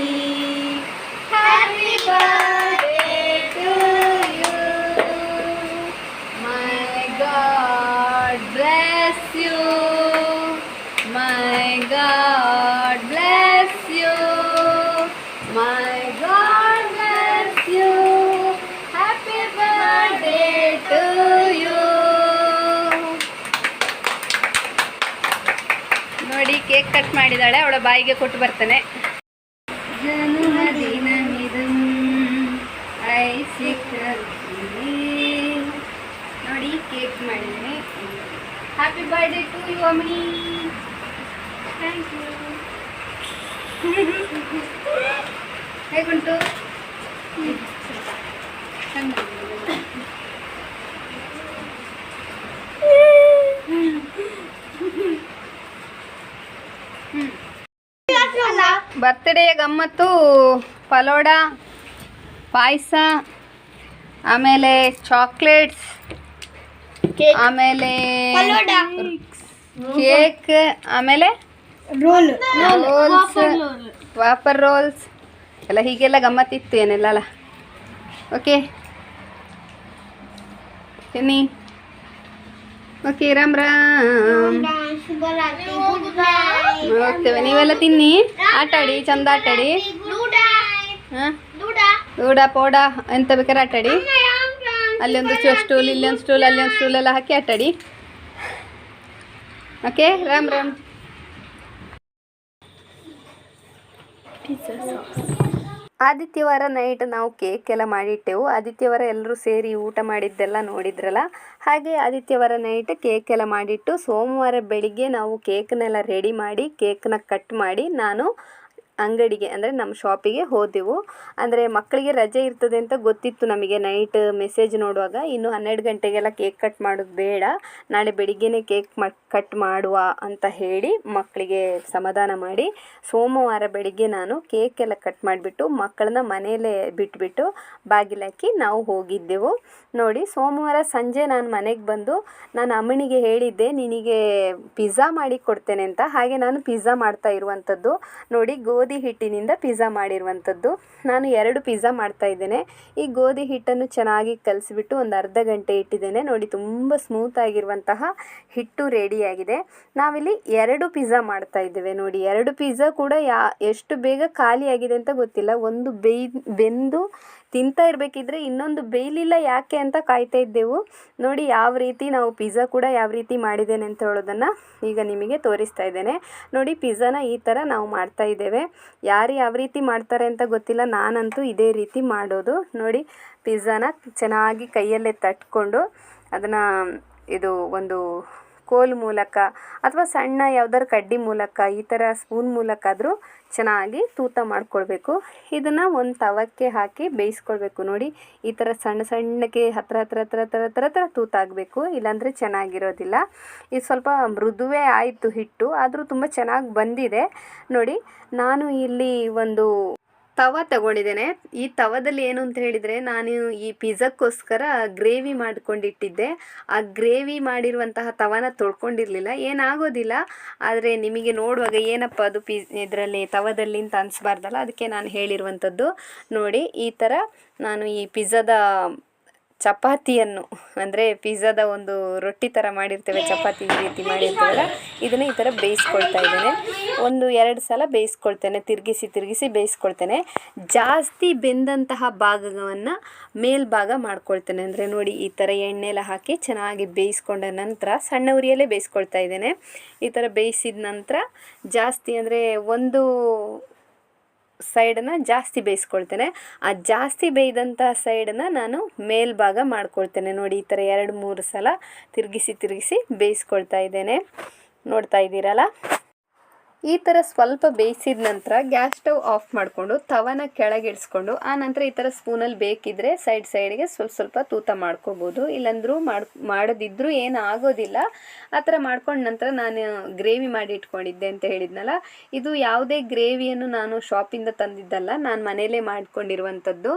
happy birthday to you, my god bless you, my god bless you, my god bless you, happy birthday to you. ನೋಡಿ cake cut ಮಾಡಿದಾಳೆ, ಅವಳ ಬಾಯಿಗೆ ಕೊಟ್ಟು ಬರ್ತೇನೆ. ಜನ್ಮದಿನಮಿದಂ ಐಸಿಕ happy birthday to you ಅಮ್ಮಿ. Thank you. ಹೇಗುಂಟು? ಬರ್ತ್ಡೇ ಗಮ್ಮತ್ತು ಫಲೋಡ, ಪಾಯಸ, ಆಮೇಲೆ ಚಾಕ್ಲೇಟ್ಸ್, ಆಮೇಲೆ ಕೇಕ್, ಆಮೇಲೆ ರೋಲ್ಸ್, ವಾಪರ್ ರೋಲ್ಸ್ ಎಲ್ಲ ಹೀಗೆಲ್ಲ ಗಮ್ಮತ್ತಿತ್ತು ಏನೆಲ್ಲ ಅಲ್ಲ. ಓಕೆ ತಿನ್ನಿ. ಓಕೆ ರಾಮ್ ರಾಮ್. ಹೋಗ್ತೇವೆ, ನೀವೆಲ್ಲ ತಿನ್ನಿ, ಆಟಾಡಿ, ಚಂದ ಆಟಾಡಿ. ಹಾಂ, ದೂಡ ಪೋಡ ಎಂತ ಬೇಕಾದ್ರೆ ಆಟಾಡಿ. ಅಲ್ಲಿ ಒಂದು ಸ್ಟೂಲ್, ಇಲ್ಲಿ ಒಂದು ಸ್ಟೂಲ್, ಅಲ್ಲಿ ಒಂದು ಸ್ಟೂಲ್ ಎಲ್ಲ ಹಾಕಿ ಆಟಾಡಿ. ಓಕೆ ರಾಮ್ ರಾಮ್. ಆದಿತ್ಯವಾರ ನೈಟ್ ನಾವು ಕೇಕ್ ಎಲ್ಲ ಮಾಡಿಟ್ಟೆವು. ಆದಿತ್ಯವಾರ ಎಲ್ಲರೂ ಸೇರಿ ಊಟ ಮಾಡಿದ್ದೆಲ್ಲ ನೋಡಿದ್ರಲ್ಲ. ಹಾಗೆ ಆದಿತ್ಯವಾರ ನೈಟ್ ಕೇಕ್ ಎಲ್ಲ ಮಾಡಿಟ್ಟು ಸೋಮವಾರ ಬೆಳಿಗ್ಗೆ ನಾವು ಕೇಕ್ನೆಲ್ಲ ರೆಡಿ ಮಾಡಿ ಕೇಕ್ನ ಕಟ್ ಮಾಡಿ ನಾನು ಅಂಗಡಿಗೆ ಅಂದರೆ ನಮ್ಮ ಶಾಪಿಗೆ ಹೋದೆವು. ಅಂದರೆ ಮಕ್ಕಳಿಗೆ ರಜೆ ಇರ್ತದೆ ಅಂತ ಗೊತ್ತಿತ್ತು ನಮಗೆ. ನೈಟ್ ಮೆಸೇಜ್ ನೋಡುವಾಗ ಇನ್ನು 12 ಗಂಟೆಗೆಲ್ಲ ಕೇಕ್ ಕಟ್ ಮಾಡೋದು ಬೇಡ, ನಾಳೆ ಬೆಳಿಗ್ಗೆನೇ ಕೇಕ್ ಕಟ್ ಮಾಡುವ ಅಂತ ಹೇಳಿ ಮಕ್ಕಳಿಗೆ ಸಮಾಧಾನ ಮಾಡಿ ಸೋಮವಾರ ಬೆಳಿಗ್ಗೆ ನಾನು ಕೇಕ್ ಎಲ್ಲ ಕಟ್ ಮಾಡಿಬಿಟ್ಟು ಮಕ್ಕಳನ್ನ ಮನೆಯಲ್ಲೇ ಬಿಟ್ಬಿಟ್ಟು ಬಾಗಿಲಾಕಿ ನಾವು ಹೋಗಿದ್ದೆವು. ನೋಡಿ, ಸೋಮವಾರ ಸಂಜೆ ನಾನು ಮನೆಗೆ ಬಂದು ನಾನು ಅಮ್ಮನಿಗೆ ಹೇಳಿದ್ದೆ ನಿನಗೆ ಪಿಜ್ಜಾ ಮಾಡಿ ಕೊಡ್ತೇನೆ ಅಂತ. ಹಾಗೆ ನಾನು ಪಿಜ್ಜಾ ಮಾಡ್ತಾ ಇರುವಂಥದ್ದು ನೋಡಿ, ಗೋಧಿ ಹಿಟ್ಟಿನಿಂದ ಪಿಜ್ಜಾ ಮಾಡಿರುವಂಥದ್ದು. ನಾನು 2 ಪಿಜ್ಜಾ ಮಾಡ್ತಾ ಇದ್ದೇನೆ. ಈ ಗೋಧಿ ಹಿಟ್ಟನ್ನು ಚೆನ್ನಾಗಿ ಕಲಸಿಬಿಟ್ಟು ಒಂದು ಅರ್ಧ ಗಂಟೆ ಇಟ್ಟಿದ್ದೇನೆ. ನೋಡಿ, ತುಂಬ ಸ್ಮೂತ್ ಆಗಿರುವಂತಹ ಹಿಟ್ಟು ರೆಡಿಯಾಗಿದೆ. ನಾವಿಲ್ಲಿ 2 ಪಿಜ್ಜಾ ಮಾಡ್ತಾ ಇದ್ದೇವೆ. ನೋಡಿ, 2 ಪಿಜ್ಜಾ ಕೂಡ ಎಷ್ಟು ಬೇಗ ಖಾಲಿ ಆಗಿದೆ ಅಂತ ಗೊತ್ತಿಲ್ಲ. ಒಂದು ಬೆಂದು ತಿಂತಾ ಇರಬೇಕಿದ್ರೆ ಇನ್ನೊಂದು ಬೇಯಲಿಲ್ಲ ಯಾಕೆ ಅಂತ ಕಾಯ್ತಾ ಇದ್ದೆವು. ನೋಡಿ, ಯಾವ ರೀತಿ ನಾವು ಪಿಜ್ಜಾ ಕೂಡ ಯಾವ ರೀತಿ ಮಾಡಿದ್ದೇನೆ ಅಂತ ಹೇಳೋದನ್ನು ಈಗ ನಿಮಗೆ ತೋರಿಸ್ತಾ ಇದ್ದೇನೆ. ನೋಡಿ, ಪಿಜ್ಜಾನ ಈ ಥರ ನಾವು ಮಾಡ್ತಾ ಇದ್ದೇವೆ. ಯಾರು ಯಾವ ರೀತಿ ಮಾಡ್ತಾರೆ ಅಂತ ಗೊತ್ತಿಲ್ಲ, ನಾನಂತೂ ಇದೇ ರೀತಿ ಮಾಡೋದು. ನೋಡಿ, ಪಿಜ್ಜಾನ ಚೆನ್ನಾಗಿ ಕೈಯಲ್ಲೇ ತಟ್ಕೊಂಡು ಅದನ್ನು ಇದು ಒಂದು ಕೋಲ್ ಮೂಲಕ ಅಥವಾ ಸಣ್ಣ ಯಾವ್ದಾರು ಕಡ್ಡಿ ಮೂಲಕ ಈ ಥರ ಸ್ಪೂನ್ ಮೂಲಕ ಆದರೂ ಚೆನ್ನಾಗಿ ತೂತ ಮಾಡ್ಕೊಳ್ಬೇಕು. ಇದನ್ನು ಒಂದು ತವಕ್ಕೆ ಹಾಕಿ ಬೇಯಿಸ್ಕೊಳ್ಬೇಕು. ನೋಡಿ, ಈ ಥರ ಸಣ್ಣ ಸಣ್ಣಕ್ಕೆ ಹತ್ರ ತೂತ ಆಗಬೇಕು, ಇಲ್ಲಾಂದರೆ ಚೆನ್ನಾಗಿರೋದಿಲ್ಲ. ಇದು ಸ್ವಲ್ಪ ಮೃದುವೇ ಆಯಿತು ಹಿಟ್ಟು, ಆದರೂ ತುಂಬ ಚೆನ್ನಾಗಿ ಬಂದಿದೆ. ನೋಡಿ, ನಾನು ಇಲ್ಲಿ ಒಂದು ತವ ತಗೊಂಡಿದ್ದೇನೆ. ಈ ತವದಲ್ಲಿ ಏನು ಅಂತ ಹೇಳಿದರೆ, ನಾನು ಈ ಪಿಜ್ಜಕ್ಕೋಸ್ಕರ ಗ್ರೇವಿ ಮಾಡ್ಕೊಂಡಿಟ್ಟಿದ್ದೆ. ಆ ಗ್ರೇವಿ ಮಾಡಿರುವಂತಹ ತವನ ತೊಳ್ಕೊಂಡಿರಲಿಲ್ಲ, ಏನಾಗೋದಿಲ್ಲ. ಆದರೆ ನಿಮಗೆ ನೋಡುವಾಗ ಏನಪ್ಪ ಅದು ಇದರಲ್ಲಿ ತವದಲ್ಲಿ ಅಂತ ಅನಿಸ್ಬಾರ್ದಲ್ಲ, ಅದಕ್ಕೆ ನಾನು ಹೇಳಿರುವಂಥದ್ದು. ನೋಡಿ, ಈ ಥರ ನಾನು ಈ ಪಿಜ್ಜಾದ ಚಪಾತಿಯನ್ನು, ಅಂದರೆ ಪಿಜ್ಜಾದ ಒಂದು ರೊಟ್ಟಿ ಥರ ಮಾಡಿರ್ತೇವೆ, ಚಪಾತಿ ರೀತಿ ಮಾಡಿರ್ತೇವಲ್ಲ, ಇದನ್ನು ಈ ಥರ ಬೇಯಿಸ್ಕೊಳ್ತಾ ಇದ್ದೇನೆ. 1-2 ಸಲ ಬೇಯಿಸ್ಕೊಳ್ತೇನೆ, ತಿರುಗಿಸಿ ಬೇಯಿಸ್ಕೊಳ್ತೇನೆ. ಜಾಸ್ತಿ ಬೆಂದಂತಹ ಭಾಗವನ್ನು ಮೇಲ್ಭಾಗ ಮಾಡ್ಕೊಳ್ತೇನೆ. ಅಂದರೆ ನೋಡಿ, ಈ ಥರ ಎಣ್ಣೆಲ್ಲ ಹಾಕಿ ಚೆನ್ನಾಗಿ ಬೇಯಿಸ್ಕೊಂಡ ನಂತರ ಸಣ್ಣ ಉರಿಯಲ್ಲೇ ಬೇಯಿಸ್ಕೊಳ್ತಾ ಇದ್ದೇನೆ. ಈ ಥರ ಬೇಯಿಸಿದ ನಂತರ ಜಾಸ್ತಿ ಅಂದರೆ ಒಂದು ಸೈಡನ್ನು ಜಾಸ್ತಿ ಬೇಯಿಸ್ಕೊಳ್ತೇನೆ. ಆ ಜಾಸ್ತಿ ಬೇಯ್ದಂಥ ಸೈಡನ್ನು ನಾನು ಮೇಲ್ಭಾಗ ಮಾಡ್ಕೊಳ್ತೇನೆ. ನೋಡಿ, ಈ ಥರ 2-3 ಸಲ ತಿರುಗಿಸಿ ಬೇಯಿಸ್ಕೊಳ್ತಾ ಇದ್ದೇನೆ. ನೋಡ್ತಾ ಇದ್ದೀರಲ್ಲ, ಈ ಥರ ಸ್ವಲ್ಪ ಬೇಯಿಸಿದ ನಂತರ ಗ್ಯಾಸ್ ಸ್ಟವ್ ಆಫ್ ಮಾಡಿಕೊಂಡು ತವನ ಕೆಳಗಿಳಿಸ್ಕೊಂಡು ಆ ನಂತರ ಈ ಥರ ಸ್ಪೂನಲ್ಲಿ ಬೇಕಿದ್ದರೆ ಸೈಡ್ಗೆ ಸ್ವಲ್ಪ ತೂತ ಮಾಡ್ಕೋಬೋದು. ಇಲ್ಲಾಂದ್ರೂ ಮಾಡೋದಿದ್ರೂ ಏನು ಆಗೋದಿಲ್ಲ. ಆ ಥರ ಮಾಡ್ಕೊಂಡ ನಂತರ ನಾನು ಗ್ರೇವಿ ಮಾಡಿ ಇಟ್ಕೊಂಡಿದ್ದೆ ಅಂತ ಹೇಳಿದ್ನಲ್ಲ, ಇದು ಯಾವುದೇ ಗ್ರೇವಿಯನ್ನು ನಾನು ಶಾಪಿಂದ ತಂದಿದ್ದಲ್ಲ, ನಾನು ಮನೆಯಲ್ಲೇ ಮಾಡ್ಕೊಂಡಿರುವಂಥದ್ದು.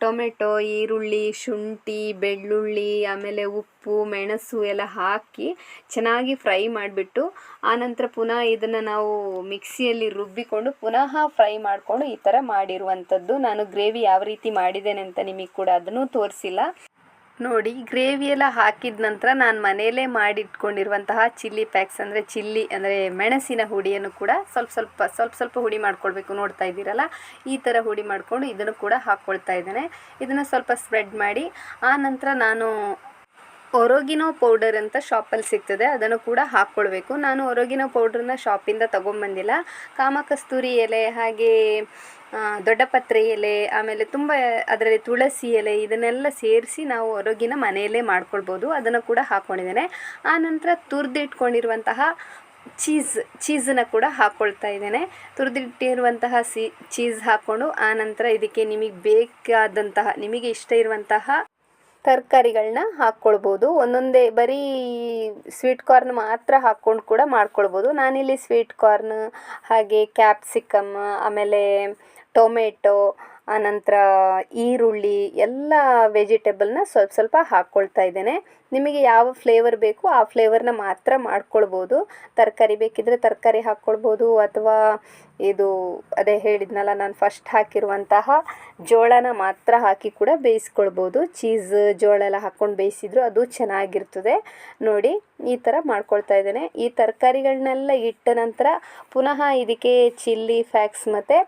ಟೊಮೆಟೊ, ಈರುಳ್ಳಿ, ಶುಂಠಿ, ಬೆಳ್ಳುಳ್ಳಿ, ಆಮೇಲೆ ಉಪ್ಪು, ಮೆಣಸು ಎಲ್ಲ ಹಾಕಿ ಚೆನ್ನಾಗಿ ಫ್ರೈ ಮಾಡಿಬಿಟ್ಟು ಆನಂತರ ಪುನಃ ಇದನ್ನು ನಾವು ಮಿಕ್ಸಿಯಲ್ಲಿ ರುಬ್ಬಿಕೊಂಡು ಪುನಃ ಫ್ರೈ ಮಾಡಿಕೊಂಡು ಈ ಥರ ಮಾಡಿರುವಂಥದ್ದು. ನಾನು ಗ್ರೇವಿ ಯಾವ ರೀತಿ ಮಾಡಿದ್ದೇನೆ ಅಂತ ನಿಮಗೆ ಕೂಡ ಅದನ್ನು ತೋರಿಸಿಲ್ಲ. ನೋಡಿ, ಗ್ರೇವಿ ಎಲ್ಲ ಹಾಕಿದ ನಂತರ ನಾನು ಮನೆಯಲ್ಲೇ ಮಾಡಿಟ್ಕೊಂಡಿರುವಂತಹ ಚಿಲ್ಲಿ ಪ್ಯಾಕ್ಸ್ ಅಂದರೆ ಮೆಣಸಿನ ಹುಡಿಯನ್ನು ಕೂಡ ಸ್ವಲ್ಪ ಹುಡಿ ಮಾಡ್ಕೊಳ್ಬೇಕು. ನೋಡ್ತಾ ಇದ್ದೀರಲ್ಲ, ಈ ಥರ ಹುಡಿ ಮಾಡಿಕೊಂಡು ಇದನ್ನು ಕೂಡ ಹಾಕ್ಕೊಳ್ತಾ ಇದ್ದೇನೆ. ಇದನ್ನು ಸ್ವಲ್ಪ ಸ್ಪ್ರೆಡ್ ಮಾಡಿ ಆ ನಂತರ ನಾನು ಒರೋಗಿನೋ ಪೌಡರ್ ಅಂತ ಶಾಪಲ್ಲಿ ಸಿಗ್ತದೆ, ಅದನ್ನು ಕೂಡ ಹಾಕ್ಕೊಳ್ಬೇಕು. ನಾನು ಒರೋಗಿನೋ ಪೌಡ್ರನ್ನ ಶಾಪಿಂದ ತೊಗೊಂಬಂದಿಲ್ಲ. ಕಾಮಕಸ್ತೂರಿ ಎಲೆ ಹಾಗೆ ದೊಡ್ಡಪತ್ರೆ ಎಲೆ, ಆಮೇಲೆ ತುಂಬ ಅದರಲ್ಲಿ ತುಳಸಿ ಎಲೆ ಇದನ್ನೆಲ್ಲ ಸೇರಿಸಿ ನಾವು ಹೊರಗಿನ ಮನೆಯಲ್ಲೇ ಮಾಡ್ಕೊಳ್ಬೋದು. ಅದನ್ನು ಕೂಡ ಹಾಕ್ಕೊಂಡಿದ್ದೇನೆ. ಆನಂತರ ತುರಿದಿಟ್ಕೊಂಡಿರುವಂತಹ ಚೀಸನ್ನು ಕೂಡ ಹಾಕ್ಕೊಳ್ತಾ ಇದ್ದೇನೆ. ತುರಿದಿಟ್ಟಿರುವಂತಹ ಚೀಸ್ ಹಾಕ್ಕೊಂಡು ಆನಂತರ ಇದಕ್ಕೆ ನಿಮಗೆ ಬೇಕಾದಂತಹ, ನಿಮಗೆ ಇಷ್ಟ ಇರುವಂತಹ ತರಕಾರಿಗಳನ್ನ ಹಾಕ್ಕೊಳ್ಬೋದು. ಒಂದೊಂದೇ ಬರೀ ಸ್ವೀಟ್ ಕಾರ್ನ್ ಮಾತ್ರ ಹಾಕ್ಕೊಂಡು ಕೂಡ ಮಾಡ್ಕೊಳ್ಬೋದು. ನಾನಿಲ್ಲಿ ಸ್ವೀಟ್ ಕಾರ್ನ್, ಹಾಗೆ ಕ್ಯಾಪ್ಸಿಕಮ್, ಆಮೇಲೆ ಟೊಮೆಟೊ, ಆನಂತರ ಈರುಳ್ಳಿ ಎಲ್ಲ ವೆಜಿಟೇಬಲ್ನ ಸ್ವಲ್ಪ ಸ್ವಲ್ಪ ಹಾಕ್ಕೊಳ್ತಾ ಇದ್ದೇನೆ. ನಿಮಗೆ ಯಾವ ಫ್ಲೇವರ್ ಬೇಕು ಆ ಫ್ಲೇವರ್ನ ಮಾತ್ರ ಮಾಡ್ಕೊಳ್ಬೋದು. ತರಕಾರಿ ಬೇಕಿದ್ದರೆ ತರಕಾರಿ ಹಾಕ್ಕೊಳ್ಬೋದು, ಅಥವಾ ಇದು ಅದೇ ಹೇಳಿದ್ನಲ್ಲ ನಾನು ಫಸ್ಟ್ ಹಾಕಿರುವಂತಹ ಜೋಳನ ಮಾತ್ರ ಹಾಕಿ ಕೂಡ ಬೇಯಿಸ್ಕೊಳ್ಬೋದು. ಚೀಸ್ ಜೋಳ ಎಲ್ಲ ಹಾಕ್ಕೊಂಡು ಬೇಯಿಸಿದ್ರು ಅದು ಚೆನ್ನಾಗಿರ್ತದೆ. ನೋಡಿ ಈ ಥರ ಮಾಡ್ಕೊಳ್ತಾ ಇದ್ದೇನೆ. ಈ ತರಕಾರಿಗಳನ್ನೆಲ್ಲ ಇಟ್ಟ ನಂತರ ಪುನಃ ಇದಕ್ಕೆ ಚಿಲ್ಲಿ ಫ್ಲೇಕ್ಸ್ ಮತ್ತು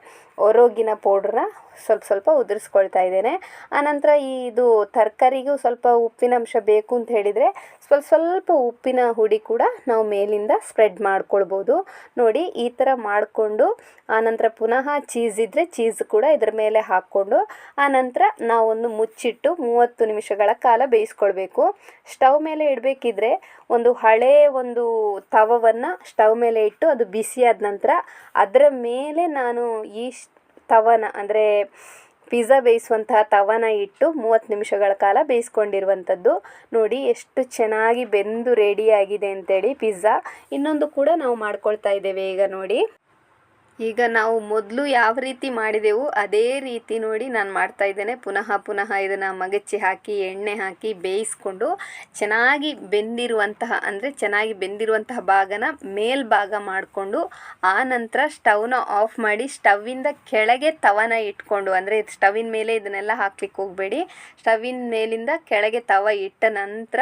ಒರೋಗಿನ ಪೌಡ್ರನ್ನ ಸ್ವಲ್ಪ ಸ್ವಲ್ಪ ಉದುರಿಸ್ಕೊಳ್ತಾ ಇದ್ದೇನೆ. ಆನಂತರ ಇದು ತರಕಾರಿಗೂ ಸ್ವಲ್ಪ ಉಪ್ಪಿನ ಅಂಶ ಬೇಕು ಅಂತ ಹೇಳಿದರೆ ಸ್ವಲ್ಪ ಉಪ್ಪಿನ ಹುಡಿ ಕೂಡ ನಾವು ಮೇಲಿಂದ ಸ್ಪ್ರೆಡ್ ಮಾಡ್ಕೊಳ್ಬೋದು. ನೋಡಿ ಈ ಥರ ಮಾಡಿಕೊಂಡು ಆನಂತರ ಪುನಃ ಚೀಸ್ ಇದ್ದರೆ ಚೀಸ್ ಕೂಡ ಇದರ ಮೇಲೆ ಹಾಕ್ಕೊಂಡು ಆನಂತರ ನಾವೊಂದು ಮುಚ್ಚಿಟ್ಟು 30 ನಿಮಿಷಗಳ ಕಾಲ ಬೇಯಿಸ್ಕೊಳ್ಬೇಕು. ಸ್ಟವ್ ಮೇಲೆ ಇಡಬೇಕಿದ್ರೆ ಒಂದು ತವವನ್ನು ಸ್ಟವ್ ಮೇಲೆ ಇಟ್ಟು ಅದು ಬಿಸಿಯಾದ ನಂತರ ಅದರ ಮೇಲೆ ನಾನು ಈ ತವನ ಅಂದರೆ ಪಿಜ್ಜಾ ಬೇಯಿಸುವಂತಹ ತವನ ಇಟ್ಟು 30 ನಿಮಿಷಗಳ ಕಾಲ ಬೇಯಿಸ್ಕೊಂಡಿರುವಂಥದ್ದು. ನೋಡಿ ಎಷ್ಟು ಚೆನ್ನಾಗಿ ಬೆಂದು ರೆಡಿಯಾಗಿದೆ ಅಂತೇಳಿ ಪಿಜ್ಜಾ. ಇನ್ನೊಂದು ಕೂಡ ನಾವು ಮಾಡ್ಕೊಳ್ತಾ ಇದ್ದೇವೆ ಈಗ ನೋಡಿ. ಈಗ ನಾವು ಮೊದಲು ಯಾವ ರೀತಿ ಮಾಡಿದೆವು ಅದೇ ರೀತಿ ನೋಡಿ ನಾನು ಮಾಡ್ತಾ ಇದ್ದೇನೆ. ಪುನಃ ಇದನ್ನು ಮಗಚಿ ಹಾಕಿ ಎಣ್ಣೆ ಹಾಕಿ ಬೇಯಿಸ್ಕೊಂಡು ಚೆನ್ನಾಗಿ ಬೆಂದಿರುವಂತಹ ಭಾಗನ ಮೇಲ್ಭಾಗ ಮಾಡಿಕೊಂಡು ಆನಂತರ ಸ್ಟವ್ನ ಆಫ್ ಮಾಡಿ ಸ್ಟವ್ವಿಂದ ಕೆಳಗೆ ತವನ ಇಟ್ಕೊಂಡು, ಅಂದರೆ ಸ್ಟವ್ವಿನ ಮೇಲೆ ಇದನ್ನೆಲ್ಲ ಹಾಕ್ಲಿಕ್ಕೆ ಹೋಗಬೇಡಿ, ಸ್ಟವ್ವಿನ ಮೇಲಿಂದ ಕೆಳಗೆ ತವ ಇಟ್ಟ ನಂತರ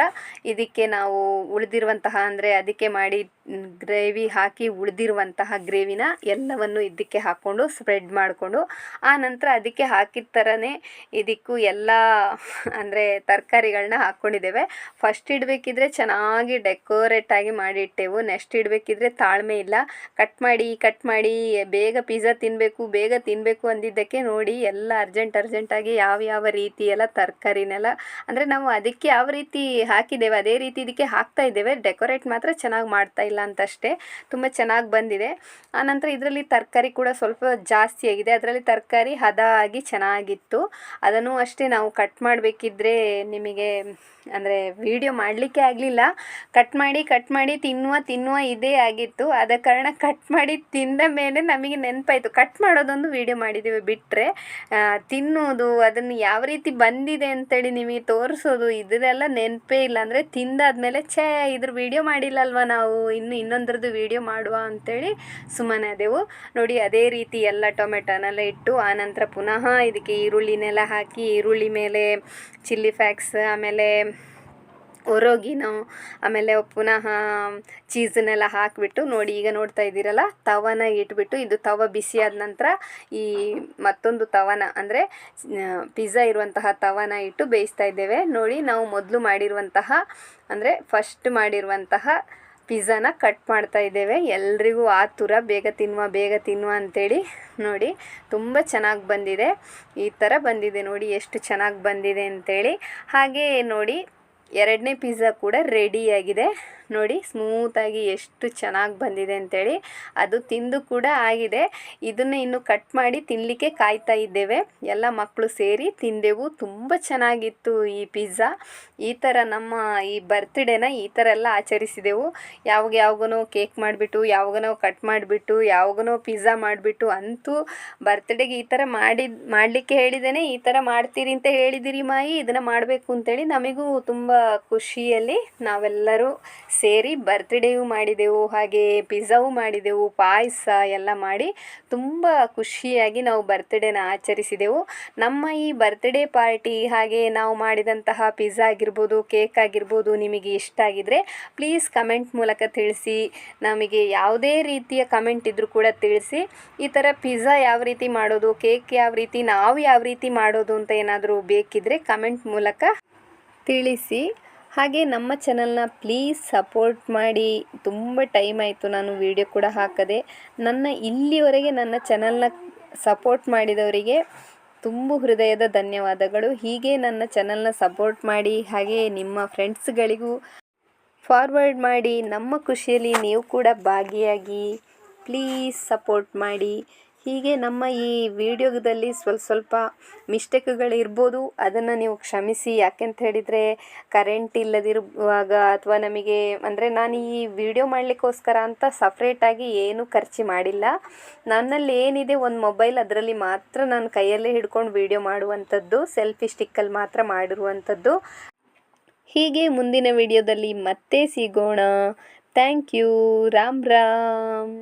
ಇದಕ್ಕೆ ನಾವು ಉಳಿದಿರುವಂತಹ, ಅಂದರೆ ಅದಕ್ಕೆ ಮಾಡಿ ಗ್ರೇವಿ ಹಾಕಿ ಉಳಿದಿರುವಂತಹ ಗ್ರೇವಿನ ಎಲ್ಲವನ್ನು ಇದಕ್ಕೆ ಹಾಕ್ಕೊಂಡು ಸ್ಪ್ರೆಡ್ ಮಾಡಿಕೊಂಡು ಆನಂತರ ಅದಕ್ಕೆ ಹಾಕಿದ ಥರನೇ ಇದಕ್ಕೂ ಎಲ್ಲ ಅಂದರೆ ತರಕಾರಿಗಳನ್ನ ಹಾಕ್ಕೊಂಡಿದ್ದೇವೆ. ಫಸ್ಟ್ ಇಡಬೇಕಿದ್ರೆ ಚೆನ್ನಾಗಿ ಡೆಕೋರೇಟ್ ಆಗಿ ಮಾಡಿಟ್ಟೆವು. ನೆಕ್ಸ್ಟ್ ಇಡಬೇಕಿದ್ರೆ ತಾಳ್ಮೆ ಇಲ್ಲ, ಕಟ್ ಮಾಡಿ ಬೇಗ ಪಿಜ್ಜಾ ತಿನ್ನಬೇಕು ಅಂದಿದ್ದಕ್ಕೆ ನೋಡಿ ಎಲ್ಲ ಅರ್ಜೆಂಟಾಗಿ ಯಾವ ರೀತಿ ಎಲ್ಲ ತರಕಾರಿನೆಲ್ಲ, ಅಂದರೆ ನಾವು ಅದಕ್ಕೆ ಯಾವ ರೀತಿ ಹಾಕಿದ್ದೇವೆ ಅದೇ ರೀತಿ ಇದಕ್ಕೆ ಹಾಕ್ತಾ ಇದ್ದೇವೆ. ಡೆಕೋರೇಟ್ ಮಾತ್ರ ಚೆನ್ನಾಗಿ ಮಾಡ್ತಾ ಇಲ್ಲ ಅಂತಷ್ಟೇ. ತುಂಬ ಚೆನ್ನಾಗಿ ಬಂದಿದೆ. ಆನಂತರ ಇದರಲ್ಲಿ ತರಕಾರಿ ಕೂಡ ಸ್ವಲ್ಪ ಜಾಸ್ತಿ ಆಗಿದೆ. ಅದರಲ್ಲಿ ತರಕಾರಿ ಹದ ಆಗಿ ಚೆನ್ನಾಗಿತ್ತು. ಅದನ್ನು ಅಷ್ಟೇ ನಾವು ಕಟ್ ಮಾಡಬೇಕಿದ್ರೆ ನಿಮಗೆ ಅಂದರೆ ವಿಡಿಯೋ ಮಾಡಲಿಕ್ಕೆ ಆಗಲಿಲ್ಲ. ಕಟ್ ಮಾಡಿ ತಿನ್ನುವ ಇದೇ ಆಗಿತ್ತು. ಆದ ಕಾರಣ ಕಟ್ ಮಾಡಿ ತಿಂದ ಮೇಲೆ ನಮಗೆ ನೆನಪಾಯಿತು ಕಟ್ ಮಾಡೋದೊಂದು ವಿಡಿಯೋ ಮಾಡಿದ್ದೀವಿ, ಬಿಟ್ಟರೆ ತಿನ್ನೋದು ಅದನ್ನು ಯಾವ ರೀತಿ ಬಂದಿದೆ ಅಂತೇಳಿ ನಿಮಗೆ ತೋರಿಸೋದು ಇದೆಲ್ಲ ನೆನಪೇ ಇಲ್ಲ. ಅಂದರೆ ತಿಂದಾದ್ಮೇಲೆ ಇದ್ರ ವಿಡಿಯೋ ಮಾಡಿಲ್ಲ ಅಲ್ವಾ ನಾವು, ಇನ್ನೊಂದ್ರದ್ದು ವಿಡಿಯೋ ಮಾಡುವ ಅಂತೇಳಿ ಸುಮ್ಮನೆ ಅದೆವು. ನೋಡಿ ಅದೇ ರೀತಿ ಎಲ್ಲ ಟೊಮೆಟೊನೆಲ್ಲ ಇಟ್ಟು ಆನಂತರ ಪುನಃ ಇದಕ್ಕೆ ಈರುಳ್ಳಿನೆಲ್ಲ ಹಾಕಿ ಈರುಳ್ಳಿ ಮೇಲೆ ಚಿಲ್ಲಿ ಫ್ಲೇಕ್ಸ್, ಆಮೇಲೆ ಒರೋಗಿನೋ, ಆಮೇಲೆ ಪುನಃ ಚೀಸನ್ನೆಲ್ಲ ಹಾಕಿಬಿಟ್ಟು ನೋಡಿ ಈಗ ನೋಡ್ತಾ ಇದ್ದೀರಲ್ಲ ತವನ ಇಟ್ಬಿಟ್ಟು ಇದು ತವ ಬಿಸಿಯಾದ ನಂತರ ಈ ಮತ್ತೊಂದು ತವನ ಅಂದರೆ ಪಿಜ್ಜಾ ಇರುವಂತಹ ತವನ ಇಟ್ಟು ಬೇಯಿಸ್ತಾ ಇದ್ದೇವೆ. ನೋಡಿ ನಾವು ಮೊದಲು ಮಾಡಿರುವಂತಹ ಅಂದರೆ ಫಸ್ಟ್ ಮಾಡಿರುವಂತಹ ಪಿಜ್ಜಾನ ಕಟ್ ಮಾಡ್ತಾ ಇದ್ದೇವೆ. ಎಲ್ರಿಗೂ ಆತುರ ಬೇಗ ತಿನ್ನುವ ಅಂತೇಳಿ ನೋಡಿ ತುಂಬ ಚೆನ್ನಾಗಿ ಬಂದಿದೆ. ಈ ಥರ ಬಂದಿದೆ ನೋಡಿ ಎಷ್ಟು ಚೆನ್ನಾಗಿ ಬಂದಿದೆ ಅಂತೇಳಿ. ಹಾಗೆ ನೋಡಿ ಎರಡನೇ ಪಿಜ್ಜಾ ಕೂಡ ರೆಡಿಯಾಗಿದೆ. ನೋಡಿ ಸ್ಮೂತಾಗಿ ಎಷ್ಟು ಚೆನ್ನಾಗಿ ಬಂದಿದೆ ಅಂತೇಳಿ. ಅದು ತಿಂದು ಕೂಡ ಆಗಿದೆ. ಇದನ್ನು ಇನ್ನು ಕಟ್ ಮಾಡಿ ತಿನ್ನಲಿಕ್ಕೆ ಕಾಯ್ತಾ ಇದ್ದೇವೆ. ಎಲ್ಲ ಮಕ್ಕಳು ಸೇರಿ ತಿಂದೆವು. ತುಂಬ ಚೆನ್ನಾಗಿತ್ತು ಈ ಪಿಜ್ಜಾ. ಈ ಥರ ನಮ್ಮ ಈ ಬರ್ತ್ಡೇನ ಈ ಥರ ಎಲ್ಲ ಆಚರಿಸಿದೆವು. ಯಾವಾಗನೋ ಕೇಕ್ ಮಾಡಿಬಿಟ್ಟು, ಯಾವಾಗನೋ ಕಟ್ ಮಾಡಿಬಿಟ್ಟು, ಯಾವಾಗನೋ ಪಿಜ್ಜಾ ಮಾಡಿಬಿಟ್ಟು, ಅಂತೂ ಬರ್ತ್ಡೇಗೆ ಈ ಥರ ಮಾಡಲಿಕ್ಕೆ ಹೇಳಿದ್ದೇನೆ. ಈ ಥರ ಮಾಡ್ತೀರಿ ಅಂತ ಹೇಳಿದಿರಿ ಮಾಯಿ, ಇದನ್ನು ಮಾಡಬೇಕು ಅಂತೇಳಿ ನಮಗೂ ತುಂಬ ಖುಷಿಯಲ್ಲಿ ನಾವೆಲ್ಲರೂ ಸೇರಿ ಬರ್ತ್ಡೇಯೂ ಮಾಡಿದೆವು, ಹಾಗೆ ಪಿಜ್ಜಾವು ಮಾಡಿದೆವು, ಪಾಯಸ ಎಲ್ಲ ಮಾಡಿ ತುಂಬ ಖುಷಿಯಾಗಿ ನಾವು ಬರ್ತ್ಡೇನ ಆಚರಿಸಿದೆವು. ನಮ್ಮ ಈ ಬರ್ತ್ಡೇ ಪಾರ್ಟಿ ಹಾಗೆ ನಾವು ಮಾಡಿದಂತಹ ಪಿಜ್ಜಾ ಆಗಿರ್ಬೋದು, ಕೇಕ್ ಆಗಿರ್ಬೋದು ನಿಮಗೆ ಇಷ್ಟ ಆಗಿದ್ರೆ ಪ್ಲೀಸ್ ಕಮೆಂಟ್ ಮೂಲಕ ತಿಳಿಸಿ. ನಮಗೆ ಯಾವುದೇ ರೀತಿಯ ಕಮೆಂಟ್ ಇದ್ದರೂ ಕೂಡ ತಿಳಿಸಿ. ಈ ಥರ ಪಿಜ್ಜಾ ಯಾವ ರೀತಿ ಮಾಡೋದು, ಕೇಕ್ ನಾವು ಯಾವ ರೀತಿ ಮಾಡೋದು ಅಂತ ಏನಾದರೂ ಬೇಕಿದ್ದರೆ ಕಮೆಂಟ್ ಮೂಲಕ ತಿಳಿಸಿ. ಹಾಗೆ ನಮ್ಮ ಚಾನಲ್ನ ಪ್ಲೀಸ್ ಸಪೋರ್ಟ್ ಮಾಡಿ. ತುಂಬ ಟೈಮ್ ಆಯಿತು ನಾನು ವಿಡಿಯೋ ಕೂಡ ಹಾಕದೆ. ಇಲ್ಲಿವರೆಗೆ ನನ್ನ ಚಾನಲ್ನ ಸಪೋರ್ಟ್ ಮಾಡಿದವರಿಗೆ ತುಂಬ ಹೃದಯದ ಧನ್ಯವಾದಗಳು. ಹೀಗೆ ನನ್ನ ಚಾನಲ್ನ ಸಪೋರ್ಟ್ ಮಾಡಿ, ಹಾಗೆ ನಿಮ್ಮ ಫ್ರೆಂಡ್ಸ್ಗಳಿಗೂ ಫಾರ್ವರ್ಡ್ ಮಾಡಿ. ನಮ್ಮ ಖುಷಿಯಲ್ಲಿ ನೀವು ಕೂಡ ಭಾಗಿಯಾಗಿ, ಪ್ಲೀಸ್ ಸಪೋರ್ಟ್ ಮಾಡಿ. ಹೀಗೆ ನಮ್ಮ ಈ ವಿಡಿಯೋದಲ್ಲಿ ಸ್ವಲ್ಪ ಮಿಸ್ಟೇಕ್ಗಳಿರ್ಬೋದು, ಅದನ್ನು ನೀವು ಕ್ಷಮಿಸಿ. ಯಾಕೆಂತ ಹೇಳಿದರೆ ಕರೆಂಟ್ ಇಲ್ಲದಿರುವಾಗ ಅಥವಾ ನಮಗೆ ಅಂದರೆ ನಾನು ಈ ವಿಡಿಯೋ ಮಾಡಲಿಕ್ಕೋಸ್ಕರ ಅಂತ ಸಪ್ರೇಟಾಗಿ ಏನೂ ಖರ್ಚು ಮಾಡಿಲ್ಲ. ನನ್ನಲ್ಲಿ ಏನಿದೆ ಒಂದು ಮೊಬೈಲ್, ಅದರಲ್ಲಿ ಮಾತ್ರ ನಾನು ಕೈಯಲ್ಲೇ ಹಿಡ್ಕೊಂಡು ವಿಡಿಯೋ ಮಾಡುವಂಥದ್ದು, ಸೆಲ್ಫಿ ಸ್ಟಿಕ್ಕಲ್ಲಿ ಮಾತ್ರ ಮಾಡಿರುವಂಥದ್ದು. ಹೀಗೆ ಮುಂದಿನ ವಿಡಿಯೋದಲ್ಲಿ ಮತ್ತೆ ಸಿಗೋಣ. Thank you. ರಾಮ್ ರಾಮ್.